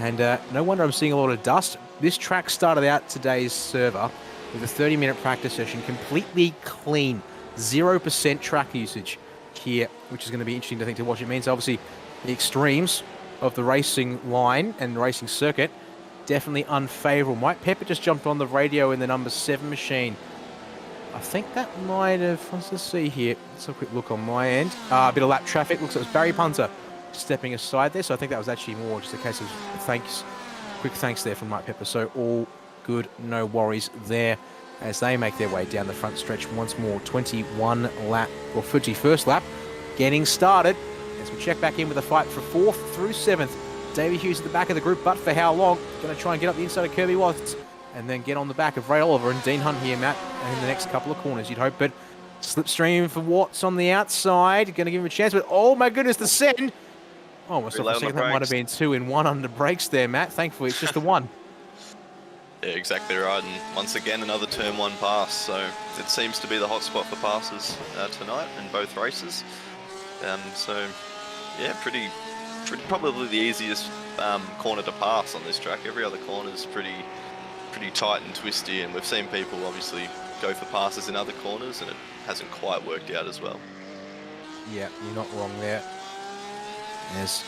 And no wonder I'm seeing a lot of dust. This track started out today's server with a 30-minute practice session, completely clean, 0% track usage here, which is going to be interesting, I think, to watch. It means obviously the extremes of the racing line and the racing circuit definitely unfavourable. Mike Pepper just jumped on the radio in the number 7 machine. I think that might have, let's see here. Let's have a quick look on my end. A bit of lap traffic. Looks like it was Barry Punter stepping aside there. So I think that was actually more just a case of quick thanks there from Mike Pepper. So all good, no worries there as they make their way down the front stretch once more. 21 lap, or Fuji first lap, getting started as we check back in with a fight for 4th through 7th. Davey Hughes at the back of the group, but for how long? Going to try and get up the inside of Kirby Watts and then get on the back of Ray Oliver and Dean Hunt here, Matt, in the next couple of corners, you'd hope. But slipstream for Watts on the outside, going to give him a chance, but oh my goodness, the send! Oh, I thought that might have been 2 in 1 under brakes there, Matt. Thankfully, it's just the 1. Yeah, exactly right, and once again another turn 1 pass, so it seems to be the hot spot for passes tonight in both races. So yeah, pretty probably the easiest corner to pass on this track. Every other corner is pretty tight and twisty, and we've seen people obviously go for passes in other corners and it hasn't quite worked out as well. Yeah, you're not wrong there. Yes.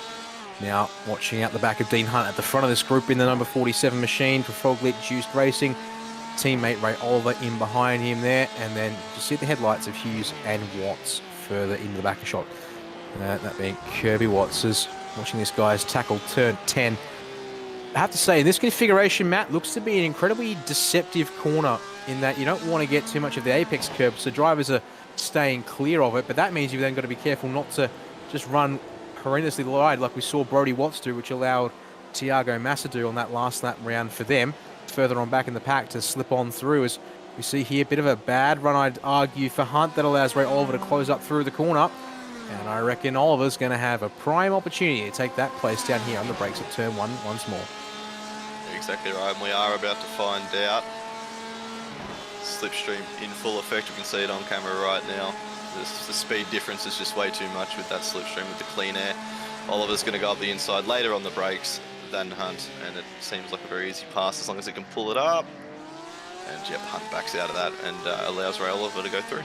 Now, watching out the back of Dean Hunt at the front of this group in the number 47 machine for Foglit Juiced Racing. Teammate Ray Oliver in behind him there. And then you see the headlights of Hughes and Watts further into the back of shot. That being Kirby Watts is watching this guy's tackle turn 10. I have to say, in this configuration, Matt, looks to be an incredibly deceptive corner in that you don't want to get too much of the apex curb, so drivers are staying clear of it. But that means you've then got to be careful not to just run horrendously wide like we saw Brody Watts do, which allowed Tiago Massadou on that last lap round for them further on back in the pack to slip on through. As we see here, a bit of a bad run, I'd argue, for Hunt. That allows Ray Oliver to close up through the corner, and I reckon Oliver's going to have a prime opportunity to take that place down here on the brakes at turn 1 once more. Exactly right, and we are about to find out. Slipstream in full effect, we can see it on camera right now. The speed difference is just way too much with that slipstream with the clean air. Oliver's going to go up the inside later on the brakes than Hunt, and it seems like a very easy pass as long as he can pull it up. And yep, Hunt backs out of that and allows Ray Oliver to go through.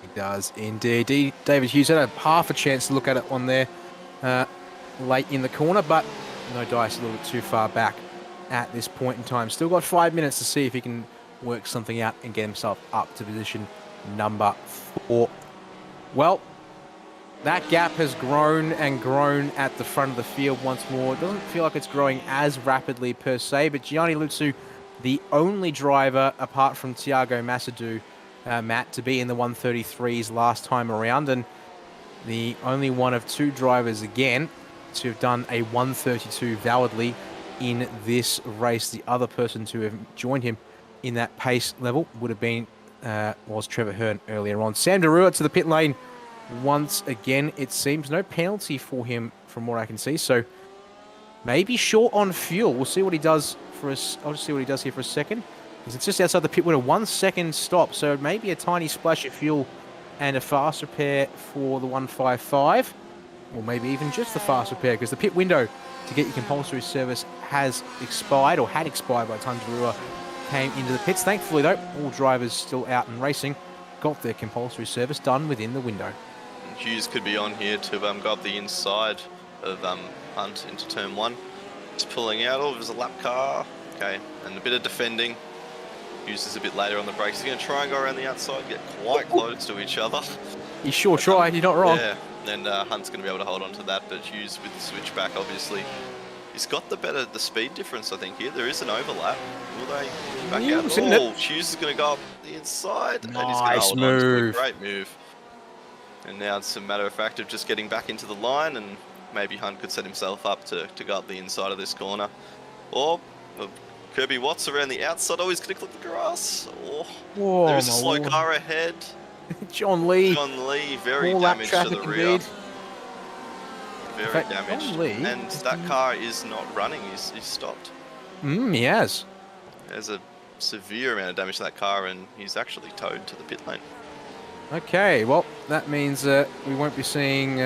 He does indeed. David Hughes had a half a chance to look at it on there late in the corner, but no dice, a little bit too far back at this point in time. Still got 5 minutes to see if he can work something out and get himself up to position number 4. Well, that gap has grown and grown at the front of the field once more. It doesn't feel like it's growing as rapidly per se, but Gianni Lutsu, the only driver apart from Tiago Massadou, Matt, to be in the 133s last time around, and the only one of 2 drivers again to have done a 132 validly in this race. The other person to have joined him in that pace level would have been was Trevor Hearn earlier on. Sam Derua to the pit lane once again. It seems no penalty for him from what I can see, so maybe short on fuel. We'll see what he does for us. I'll just see what he does here for a second, because it's just outside the pit with a 1 second stop, so maybe a tiny splash of fuel and a fast repair for the 155, or maybe even just the fast repair, because the pit window to get your compulsory service has expired, or had expired by the time Derua came into the pits. Thankfully though, all drivers still out and racing got their compulsory service done within the window. Hughes could be on here to go up the inside of Hunt into turn 1. Just pulling out. Oh, there's a lap car. Okay, and a bit of defending. Hughes is a bit later on the brakes. He's going to try and go around the outside, get quite close to each other. He sure tried, you're not wrong. Yeah, And Hunt's going to be able to hold on to that, but Hughes with the switchback, obviously. He's got the speed difference, I think, here. There is an overlap. Will they back out? Oh, Hughes is going to go up the inside. And he's going to hold on to it. Great move. And now it's a matter of fact of just getting back into the line, and maybe Hunt could set himself up to go up the inside of this corner. Or Kirby Watts around the outside. Oh, he's going to clip the grass. Oh, whoa, there is a slow car ahead. John Lee, very damaged to the rear. Indeed. Very damaged. And that car is not running. He's stopped. He has. There's a severe amount of damage to that car, and he's actually towed to the pit lane. Okay, well, that means we won't be seeing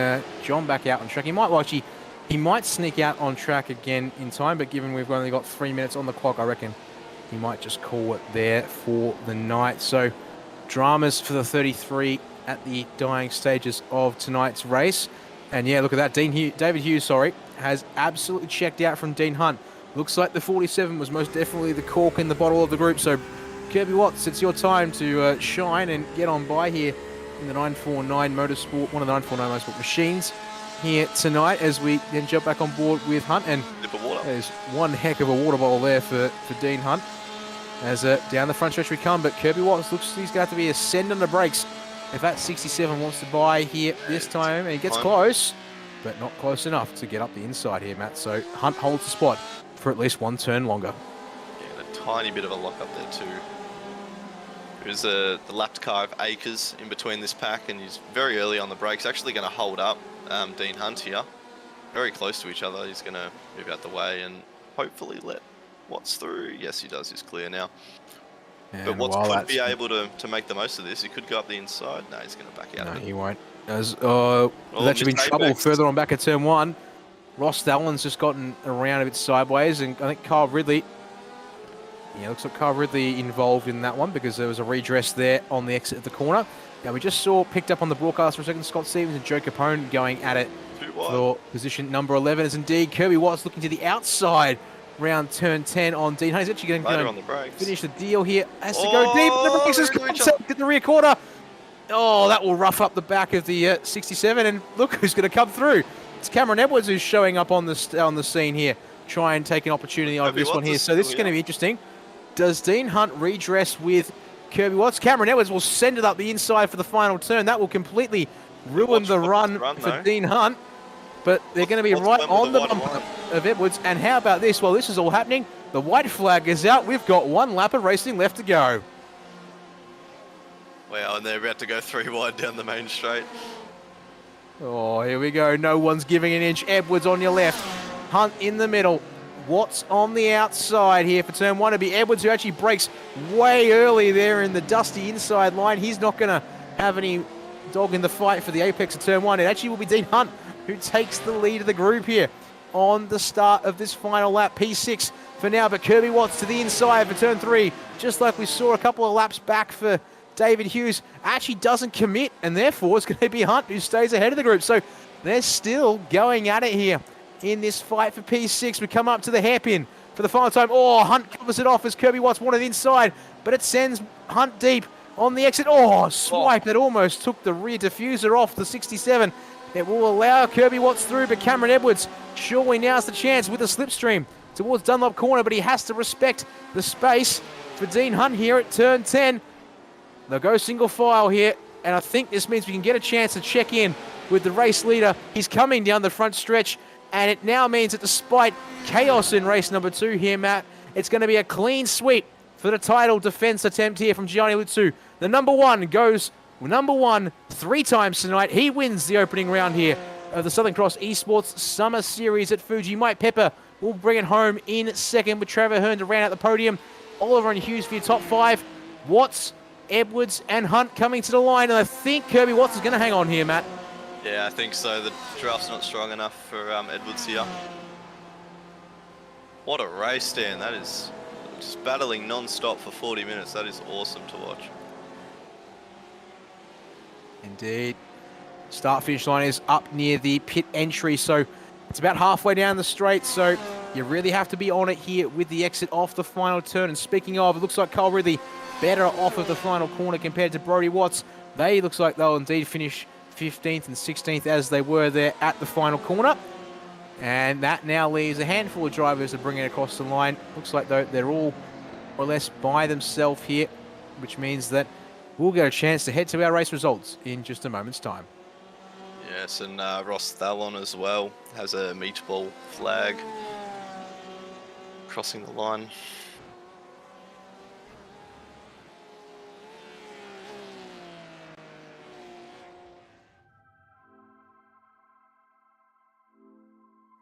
John back out on track. He might sneak out on track again in time, but given we've only got 3 minutes on the clock, I reckon he might just call it there for the night. So, dramas for the 33 at the dying stages of tonight's race. And yeah, look at that. David Hughes, has absolutely checked out from Dean Hunt. Looks like the 47 was most definitely the cork in the bottle of the group. So, Kirby Watts, it's your time to shine and get on by here in the 949 Motorsport, one of the 949 Motorsport machines here tonight, as we then jump back on board with Hunt. And there's one heck of a water bottle there for Dean Hunt. As down the front stretch we come, but Kirby Watts looks like he's going to have to be a send on the brakes if that 67 wants to buy here this time. And he gets close, but not close enough to get up the inside here, Matt. So Hunt holds the spot for at least one turn longer. Yeah, a tiny bit of a lock up there too. There's the lapped car of Akers in between this pack, and he's very early on the brakes. Actually going to hold up Dean Hunt here. Very close to each other. He's going to move out the way and hopefully let Watts through. Yes, he does. He's clear now. And but Watts could be able to make the most of this. He could go up the inside. No, he's going to back out. No, he won't. There's actually been trouble further on back at turn 1. Ross Allen's just gotten around a bit sideways, and I think Kyle Ridley. Yeah, looks like Kyle Ridley involved in that one because there was a redress there on the exit of the corner. Now we just saw picked up on the broadcast for a second Scott Stevens and Joe Capone going at it for position number 11. As indeed Kirby Watts looking to the outside round turn 10 on Dean Hunt. He's actually going to finish the deal here. Has to go deep. The brakes is contact at the rear quarter. Oh, that will rough up the back of the 67. And look who's going to come through. It's Cameron Edwards who's showing up on the scene here. Try and take an opportunity over this one here. So this is going to be interesting. Does Dean Hunt redress with Kirby Watts? Cameron Edwards will send it up the inside for the final turn. That will completely ruin the run for Dean Hunt. But they're going to be right on the bumper of Edwards. And how about this? While this is all happening, the white flag is out. We've got one lap of racing left to go. Wow, and they're about to go 3 wide down the main straight. Oh, here we go. No one's giving an inch. Edwards on your left. Hunt in the middle. Watts on the outside here for turn 1. It'll be Edwards who actually breaks way early there in the dusty inside line. He's not going to have any dog in the fight for the apex of turn 1. It actually will be Dean Hunt who takes the lead of the group here on the start of this final lap. P6 for now, but Kirby Watts to the inside for turn 3. Just like we saw a couple of laps back for David Hughes, actually doesn't commit, and therefore it's going to be Hunt who stays ahead of the group. So they're still going at it here in this fight for P6. We come up to the hairpin for the final time. Oh, Hunt covers it off as Kirby Watts wanted inside, but it sends Hunt deep on the exit. Oh, swipe that almost took the rear diffuser off the 67. It will allow Kirby Watts through, but Cameron Edwards surely now's the chance with a slipstream towards Dunlop corner, but he has to respect the space for Dean Hunt here at turn 10. They'll go single file here, and I think this means we can get a chance to check in with the race leader. He's coming down the front stretch, and it now means that despite chaos in race number 2 here, Matt, it's going to be a clean sweep for the title defense attempt here from Gianni Lutsu. The number 1 goes number 1 3 times tonight. He wins the opening round here of the Southern Cross Esports Summer Series at Fuji. Mike Pepper will bring it home in second with Trevor Hearn to round out the podium. Oliver and Hughes for your top 5. Watts, Edwards and Hunt coming to the line, and I think Kirby Watts is going to hang on here, Matt. Yeah, I think so. The draft's not strong enough for Edwards here. What a race, Dan. That is just battling non-stop for 40 minutes. That is awesome to watch. Indeed. Start-finish line is up near the pit entry, so it's about halfway down the straight, so you really have to be on it here with the exit off the final turn. And speaking of, it looks like Kyle Ridley better off of the final corner compared to Brodie Watts. They looks like they'll indeed finish 15th and 16th as they were there at the final corner. And that now leaves a handful of drivers to bring it across the line. Looks like though they're all more or less by themselves here, which means that we'll get a chance to head to our race results in just a moment's time. Yes, and Ross Thallon as well has a meatball flag crossing the line.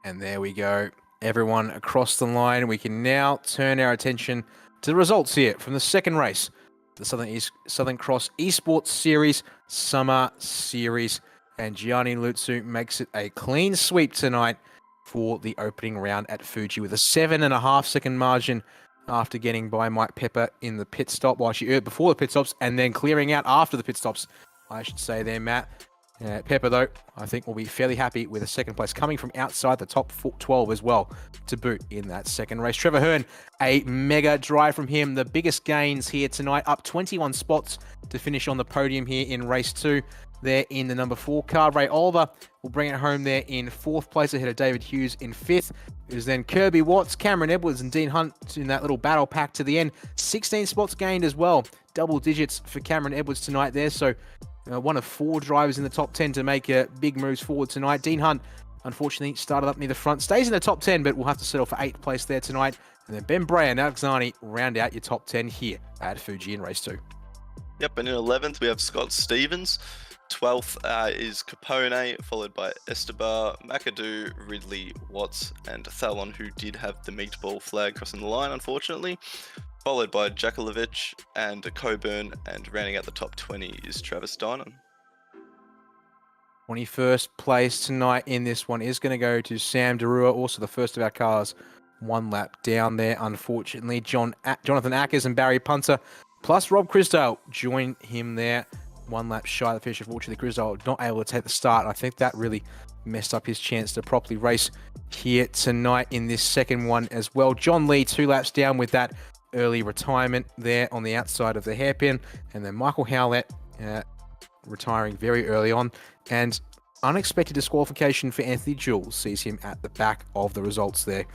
And there we go. Everyone across the line. We can now turn our attention to the results here from the second race, the Southern Cross Esports Series Summer Series. And Gianni Lutsu makes it a clean sweep tonight for the opening round at Fuji with a 7.5 second margin after getting by Mike Pepper in the pit stop, before the pit stops, and then clearing out after the pit stops, I should say there, Matt. Pepper, though, I think will be fairly happy with a second place coming from outside the top 12 as well to boot in that second race. Trevor Hearn, a mega drive from him. The biggest gains here tonight, up 21 spots to finish on the podium here in race 2. There in the number 4 car. Ray Oliver will bring it home there in 4th place ahead of David Hughes in 5th. It was then Kirby Watts, Cameron Edwards and Dean Hunt in that little battle pack to the end. 16 spots gained as well. Double digits for Cameron Edwards tonight there. So one of 4 drivers in the top 10 to make big moves forward tonight. Dean Hunt, unfortunately, started up near the front. Stays in the top 10, but we'll have to settle for 8th place there tonight. And then Ben Bray and Alex Zani round out your top 10 here at Fuji in race 2. Yep, and in 11th we have Scott Stevens. 12th is Capone, followed by Estebar, McAdoo, Ridley, Watts, and Thallon, who did have the meatball flag crossing the line, unfortunately. Followed by Jakulovic and Coburn, and rounding out the top 20 is Travis Dinan. 21st place tonight in this one is going to go to Sam Derua, also the first of our cars, 1 lap down there, unfortunately. Jonathan Ackers and Barry Punter, plus Rob Crisdale, join him there. 1 lap shy of the finish. Unfortunately, Crisdale not able to take the start. I think that really messed up his chance to properly race here tonight in this second one as well. John Lee 2 laps down with that early retirement there on the outside of the hairpin. And then Michael Howlett retiring very early on. And unexpected disqualification for Anthony Jules sees him at the back of the results there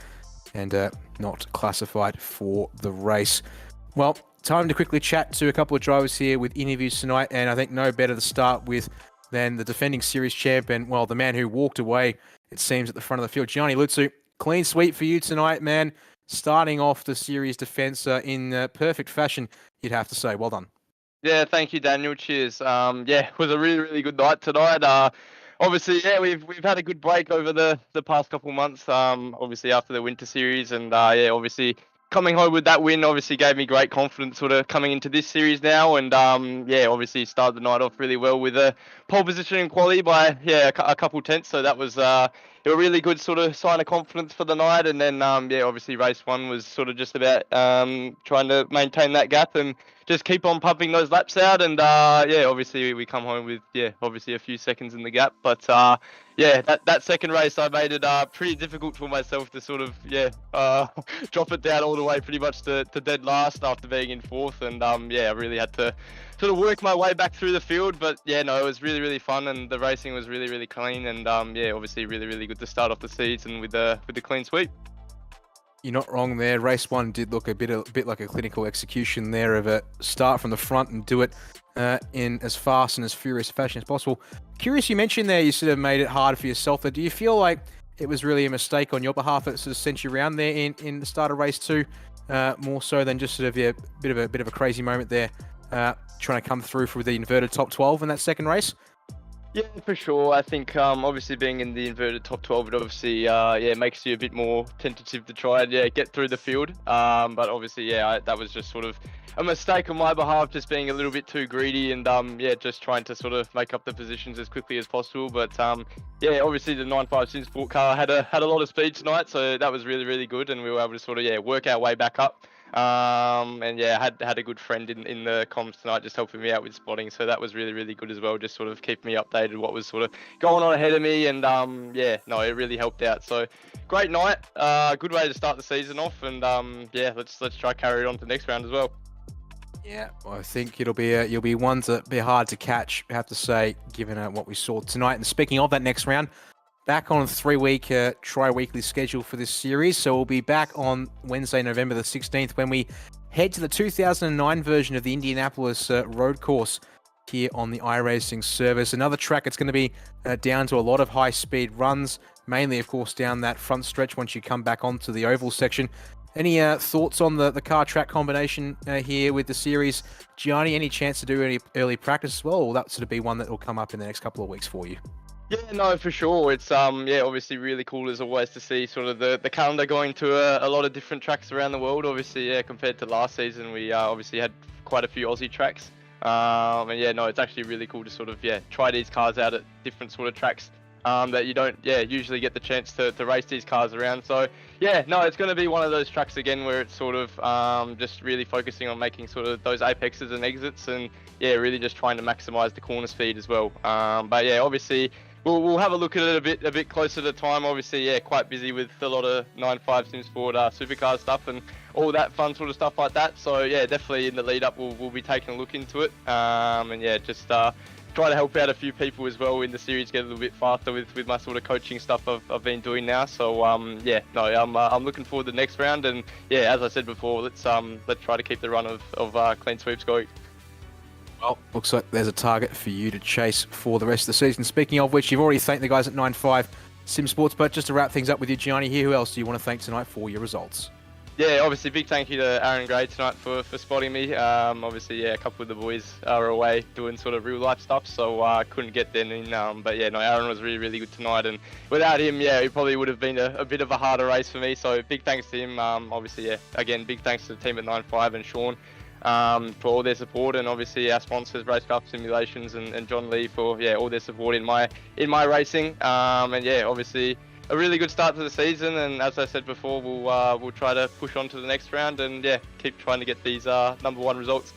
and not classified for the race. Well, time to quickly chat to a couple of drivers here with interviews tonight, and I think no better to start with than the defending series champion, well, the man who walked away, it seems, at the front of the field. Gianni Lutsu, clean sweep for you tonight, man. Starting off the series defense in perfect fashion, you'd have to say. Well done. Yeah, thank you, Daniel. Cheers. Yeah, it was a really, really good night tonight. Obviously, yeah, we've had a good break over the past couple months. Obviously after the winter series, and yeah, obviously coming home with that win obviously gave me great confidence sort of coming into this series now. And yeah, obviously started the night off really well with a pole position in quali by a couple tenths. So that was a really good sort of sign of confidence for the night. And then yeah, obviously race 1 was sort of just about trying to maintain that gap and just keep on pumping those laps out. And yeah, obviously we come home with obviously a few seconds in the gap. But yeah, that second race I made it pretty difficult for myself to sort of drop it down all the way pretty much to dead last after being in 4th. And yeah, I really had to sort of work my way back through the field. But yeah, no, it was really, really fun, and the racing was really, really clean. And yeah, obviously really, really good to start off the season with the clean sweep. You're not wrong there. Race 1 did look a bit like a clinical execution there of a start from the front and do it in as fast and as furious a fashion as possible. Curious, you mentioned there you sort of made it hard for yourself. Do you feel like it was really a mistake on your behalf that sort of sent you around there in the start of race 2, more so than just sort of a bit of a crazy moment there, trying to come through for the inverted top 12 in that second race? Yeah, for sure. I think obviously being in the inverted top 12, it obviously makes you a bit more tentative to try and get through the field. But obviously that was just sort of a mistake on my behalf, just being a little bit too greedy and just trying to sort of make up the positions as quickly as possible. But yeah, obviously the 9.5 Sim Sport car had a lot of speed tonight, so that was really, really good, and we were able to sort of work our way back up. And yeah, had a good friend in the comms tonight just helping me out with spotting, so that was really, really good as well, just sort of keeping me updated what was sort of going on ahead of me. And yeah, no, it really helped out. So great night, good way to start the season off, and yeah, let's try carry it on to the next round as well. Yeah, well, I think you'll be one to be hard to catch, I have to say, given what we saw tonight. And speaking of that next round, back on a 3-week tri-weekly schedule for this series. So we'll be back on Wednesday, November the 16th, when we head to the 2009 version of the Indianapolis road course here on the iRacing service. Another track that's going to be down to a lot of high-speed runs, mainly, of course, down that front stretch once you come back onto the oval section. Any thoughts on the car track combination here with the series? Gianni, any chance to do any early practice as well, or will that sort of be one that will come up in the next couple of weeks for you? Yeah, no, for sure. It's obviously really cool as always to see sort of the calendar going to a lot of different tracks around the world. Obviously, yeah, compared to last season, we obviously had quite a few Aussie tracks. And yeah, no, it's actually really cool to sort of try these cars out at different sort of tracks that you don't usually get the chance to race these cars around. So yeah, no, it's going to be one of those tracks again where it's sort of just really focusing on making sort of those apexes and exits, and yeah, really just trying to maximize the corner speed as well. But yeah, obviously we'll have a look at it a bit closer to time. Obviously, yeah, quite busy with a lot of 9.5 Sim Sport supercar stuff and all that fun sort of stuff like that. So yeah, definitely in the lead up we'll be taking a look into it. And yeah, just try to help out a few people as well in the series, get a little bit faster with my sort of coaching stuff I've been doing now. So yeah, no, I'm looking forward to the next round. And yeah, as I said before, let's try to keep the run of clean sweeps going. Well, looks like there's a target for you to chase for the rest of the season. Speaking of which, you've already thanked the guys at 9.5 Sim Sports, but just to wrap things up with you, Gianni, here, who else do you want to thank tonight for your results? Yeah, obviously big thank you to Aaron Gray tonight for spotting me. Obviously, yeah, a couple of the boys are away doing sort of real life stuff, so I couldn't get them in. But yeah, no, Aaron was really, really good tonight, and without him, yeah, it probably would have been a bit of a harder race for me. So big thanks to him. Obviously, yeah, again, big thanks to the team at 9.5 and Sean for all their support, and obviously our sponsors, Racecraft Simulations and John Lee for all their support in my racing. And yeah, obviously a really good start to the season, and as I said before, we'll try to push on to the next round and yeah, keep trying to get these number one results.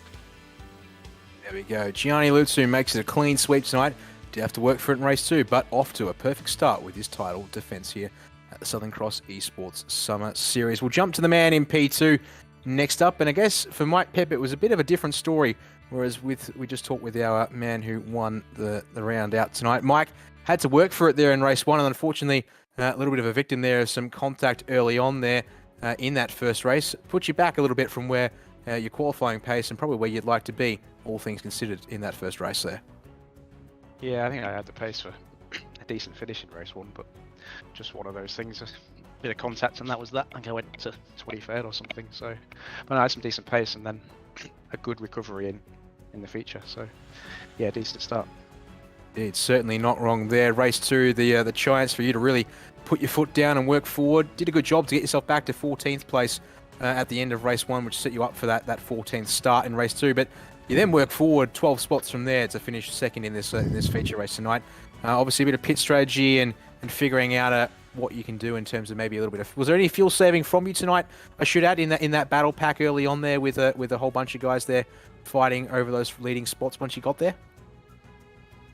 There we go. Gianni Lutsu makes it a clean sweep tonight. Did have to work for it in race 2, but off to a perfect start with his title defense here at the Southern Cross ESports Summer Series. We'll jump to the man in P2 next up, and I guess for Mike Pep it was a bit of a different story, whereas we just talked with our man who won the round out tonight. Mike had to work for it there in race 1, and unfortunately a little bit of a victim there of some contact early on there in that first race. Put you back a little bit from where your qualifying pace and probably where you'd like to be, all things considered, in that first race there. Yeah, I think I had the pace for a decent finish in race 1, but just one of those things. A bit of contact and that was that. I think I went to 23rd or something. So, but I had some decent pace and then a good recovery in the feature. So, yeah, decent start. It's certainly not wrong there. Race 2, the chance for you to really put your foot down and work forward. Did a good job to get yourself back to 14th place at the end of race 1, which set you up for that 14th start in race 2. But you then work forward 12 spots from there to finish second in this feature race tonight. Obviously a bit of pit strategy and figuring out what you can do in terms of maybe a little bit of... Was there any fuel saving from you tonight, I should add, in that battle pack early on there with a whole bunch of guys there fighting over those leading spots once you got there?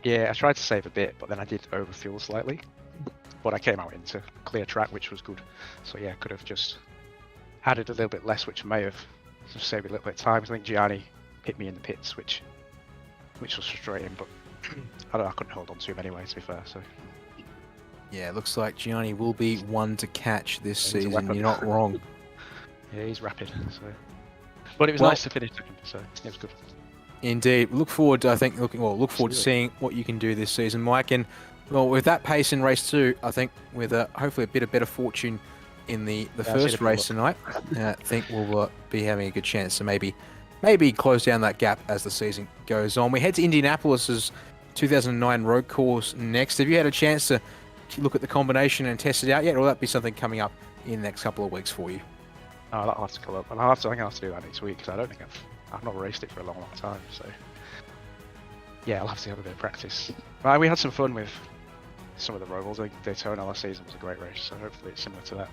Yeah, I tried to save a bit, but then I did overfuel slightly. But I came out into clear track, which was good. So yeah, could have just added a little bit less, which may have just saved a little bit of time. I think Gianni hit me in the pits, which was frustrating, but I couldn't hold on to him anyway, to be fair. So yeah, it looks like Gianni will be one to catch this season. You're not wrong. Yeah, he's rapid. So, but it was nice to finish second, so it was good. Indeed. Look forward to seeing what you can do this season, Mike. And well, with that pace in race 2, I think with hopefully a bit of better fortune in the first race tonight, I think we'll be having a good chance to maybe close down that gap as the season goes on. We head to Indianapolis's 2009 road course next. Have you had a chance to look at the combination and test it out yet, or will that be something coming up in the next couple of weeks for you? No, that'll have to come up, and I think I'll have to do that next week, because I don't think I've not raced it for a long time, so yeah, I'll have to have a bit of practice. But we had some fun with some of the rivals. I think Daytona last season was a great race, so hopefully it's similar to that.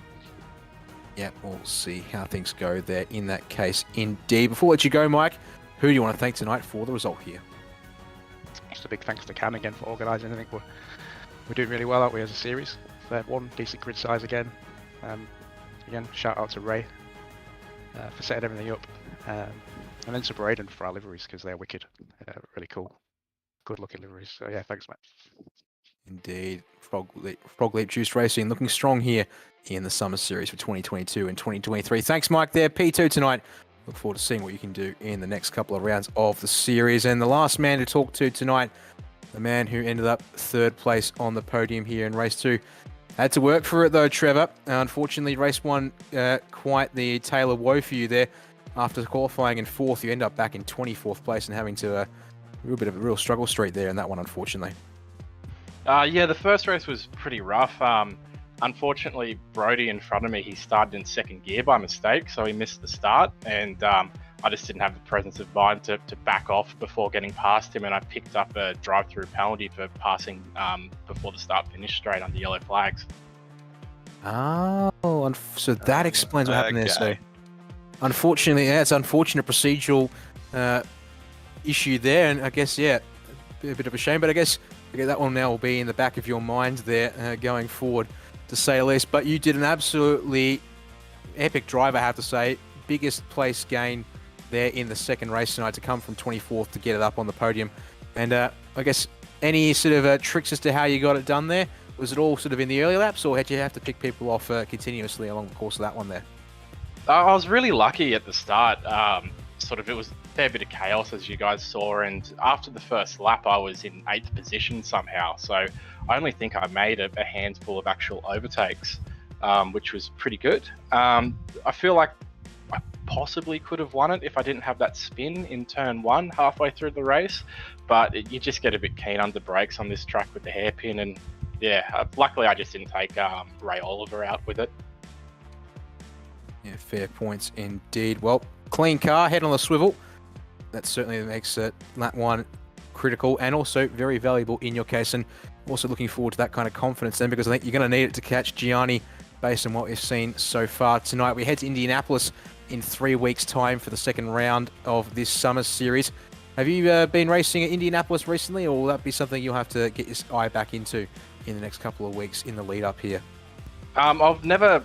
Yeah, we'll see how things go there in that case. Indeed. Before I let you go, Mike, who do you want to thank tonight for the result here? Just a big thanks to Can again for organising. I think we're doing really well, aren't we, as a series? Third one, decent grid size again. Again, shout out to Ray for setting everything up. And then to Braden for our liveries, because they're wicked. Really cool. Good looking liveries. So yeah, thanks, mate. Indeed. Frog Leap Juice Racing looking strong here in the Summer Series for 2022 and 2023. Thanks, Mike, there. P2 tonight. Look forward to seeing what you can do in the next couple of rounds of the series. And the last man to talk to tonight, the man who ended up 3rd place on the podium here in race 2. Had to work for it though, Trevor. Unfortunately, race 1, quite the tale of woe for you there. After qualifying in 4th, you end up back in 24th place and having to a real struggle street there in that one, unfortunately. Yeah, the first race was pretty rough. Unfortunately, Brody in front of me, he started in 2nd gear by mistake, so he missed the start, and I just didn't have the presence of mind to back off before getting past him, and I picked up a drive-through penalty for passing before the start-finish straight under yellow flags. Oh, so that explains what happened there. So, Okay. unfortunately, yeah, it's an unfortunate procedural issue there, and I guess, yeah, a bit of a shame, but I guess that one now will be in the back of your mind there going forward, to say the least. But you did an absolutely epic drive, I have to say. Biggest place gain there in the second race tonight to come from 24th to get it up on the podium. And I guess any sort of tricks as to how you got it done there? Was it all sort of in the early laps, or had you have to pick people off continuously along the course of that one there? I was really lucky at the start. It was a fair bit of chaos, as you guys saw, and after the first lap I was in 8th position somehow, so I only think I made a handful of actual overtakes, which was pretty good. I feel like I possibly could have won it if I didn't have that spin in turn 1 halfway through the race, but you just get a bit keen under brakes on this track with the hairpin, and yeah, luckily I just didn't take Ray Oliver out with it. Yeah, fair points indeed. Well, clean car, head on the swivel. That certainly makes that one critical and also very valuable in your case. And also looking forward to that kind of confidence then, because I think you're going to need it to catch Gianni based on what we've seen so far tonight. We head to Indianapolis in 3 weeks' time for the second round of this summer series. Have you been racing at Indianapolis recently, or will that be something you'll have to get your eye back into in the next couple of weeks in the lead up here? I've never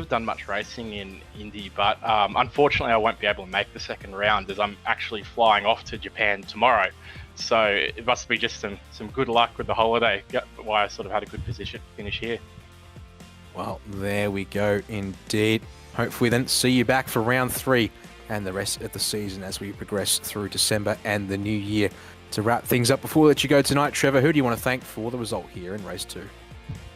done much racing in Indy, but unfortunately I won't be able to make the second round as I'm actually flying off to Japan tomorrow. So it must be just some good luck with the holiday, why I sort of had a good position finish here. Well, there we go indeed. Hopefully then see you back for round 3 and the rest of the season as we progress through December and the new year. To wrap things up before we let you go tonight, Trevor, who do you want to thank for the result here in race 2?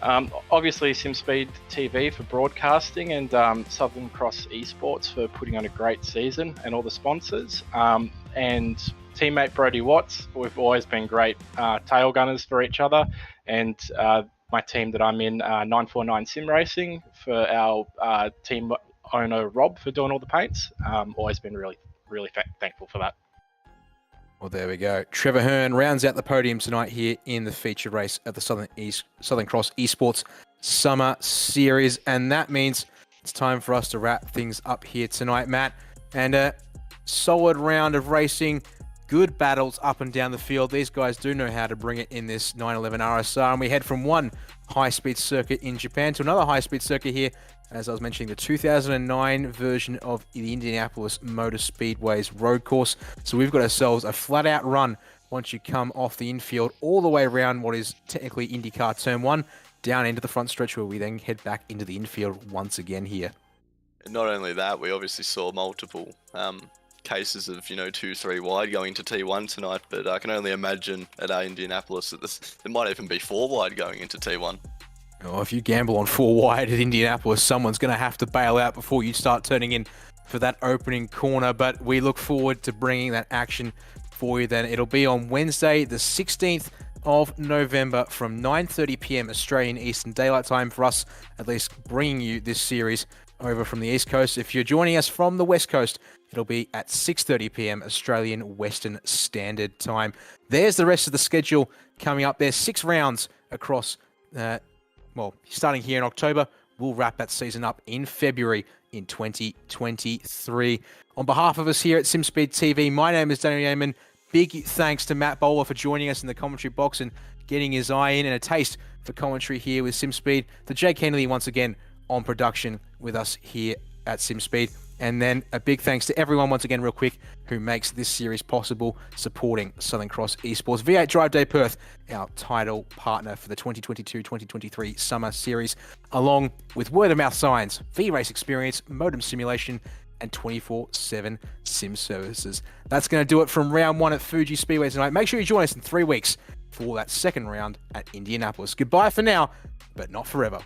Obviously SimSpeed TV for broadcasting, and Southern Cross ESports for putting on a great season, and all the sponsors, and teammate Brody Watts. We've always been great tail gunners for each other, and my team that I'm in, 949 Sim Racing, for our team owner Rob for doing all the paints. Always been really thankful for that. Well, there we go. Trevor Hearn rounds out the podium tonight here in the feature race at the Southern Cross Esports Summer Series. And that means it's time for us to wrap things up here tonight, Matt. And a solid round of racing. Good battles up and down the field. These guys do know how to bring it in this 911 RSR. And we head from one high-speed circuit in Japan to another high-speed circuit here. As I was mentioning, the 2009 version of the Indianapolis Motor Speedway's road course. So we've got ourselves a flat-out run once you come off the infield all the way around what is technically IndyCar Turn 1, down into the front stretch where we then head back into the infield once again here. Not only that, we obviously saw multiple cases of 2-3 wide going to T1 tonight, but I can only imagine at Indianapolis that there might even be 4 wide going into T1. Oh, if you gamble on 4 wide at Indianapolis, someone's going to have to bail out before you start turning in for that opening corner. But we look forward to bringing that action for you then. It'll be on Wednesday, the 16th of November from 9:30 p.m. Australian Eastern Daylight Time for us, at least bringing you this series over from the East Coast. If you're joining us from the West Coast, it'll be at 6:30 p.m. Australian Western Standard Time. There's the rest of the schedule coming up. There's 6 rounds across starting here in October. We'll wrap that season up in February in 2023. On behalf of us here at SimSpeed TV, my name is Daniel Yeaman. Big thanks to Matt Bowler for joining us in the commentary box and getting his eye in and a taste for commentary here with SimSpeed. To Jake Kennedy once again on production with us here at SimSpeed. And then a big thanks to everyone once again, real quick, who makes this series possible, supporting Southern Cross Esports. V8 Drive Day Perth, our title partner for the 2022-2023 Summer Series, along with word-of-mouth signs, VRace Experience, Motum Simulation, and 24/7 sim services. That's going to do it from round 1 at Fuji Speedway tonight. Make sure you join us in 3 weeks for that second round at Indianapolis. Goodbye for now, but not forever.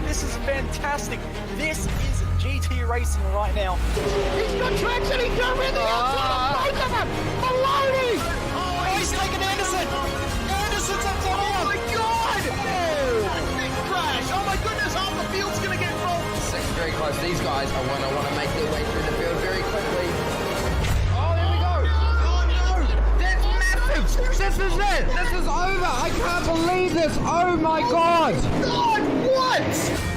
This is fantastic. This is GT racing right now. He's got traction. He's going around the outside of both of them. Maloney. Oh, he's taken Anderson. Anderson's up to Oh my God. Big crash. Oh my goodness. Half the field's going to get rolled. Six very close. These guys are want to make their way through the field very quickly. Oh, here we go. Oh no. That's massive. This is it. This is over. I can't believe this. Oh my God. God, what?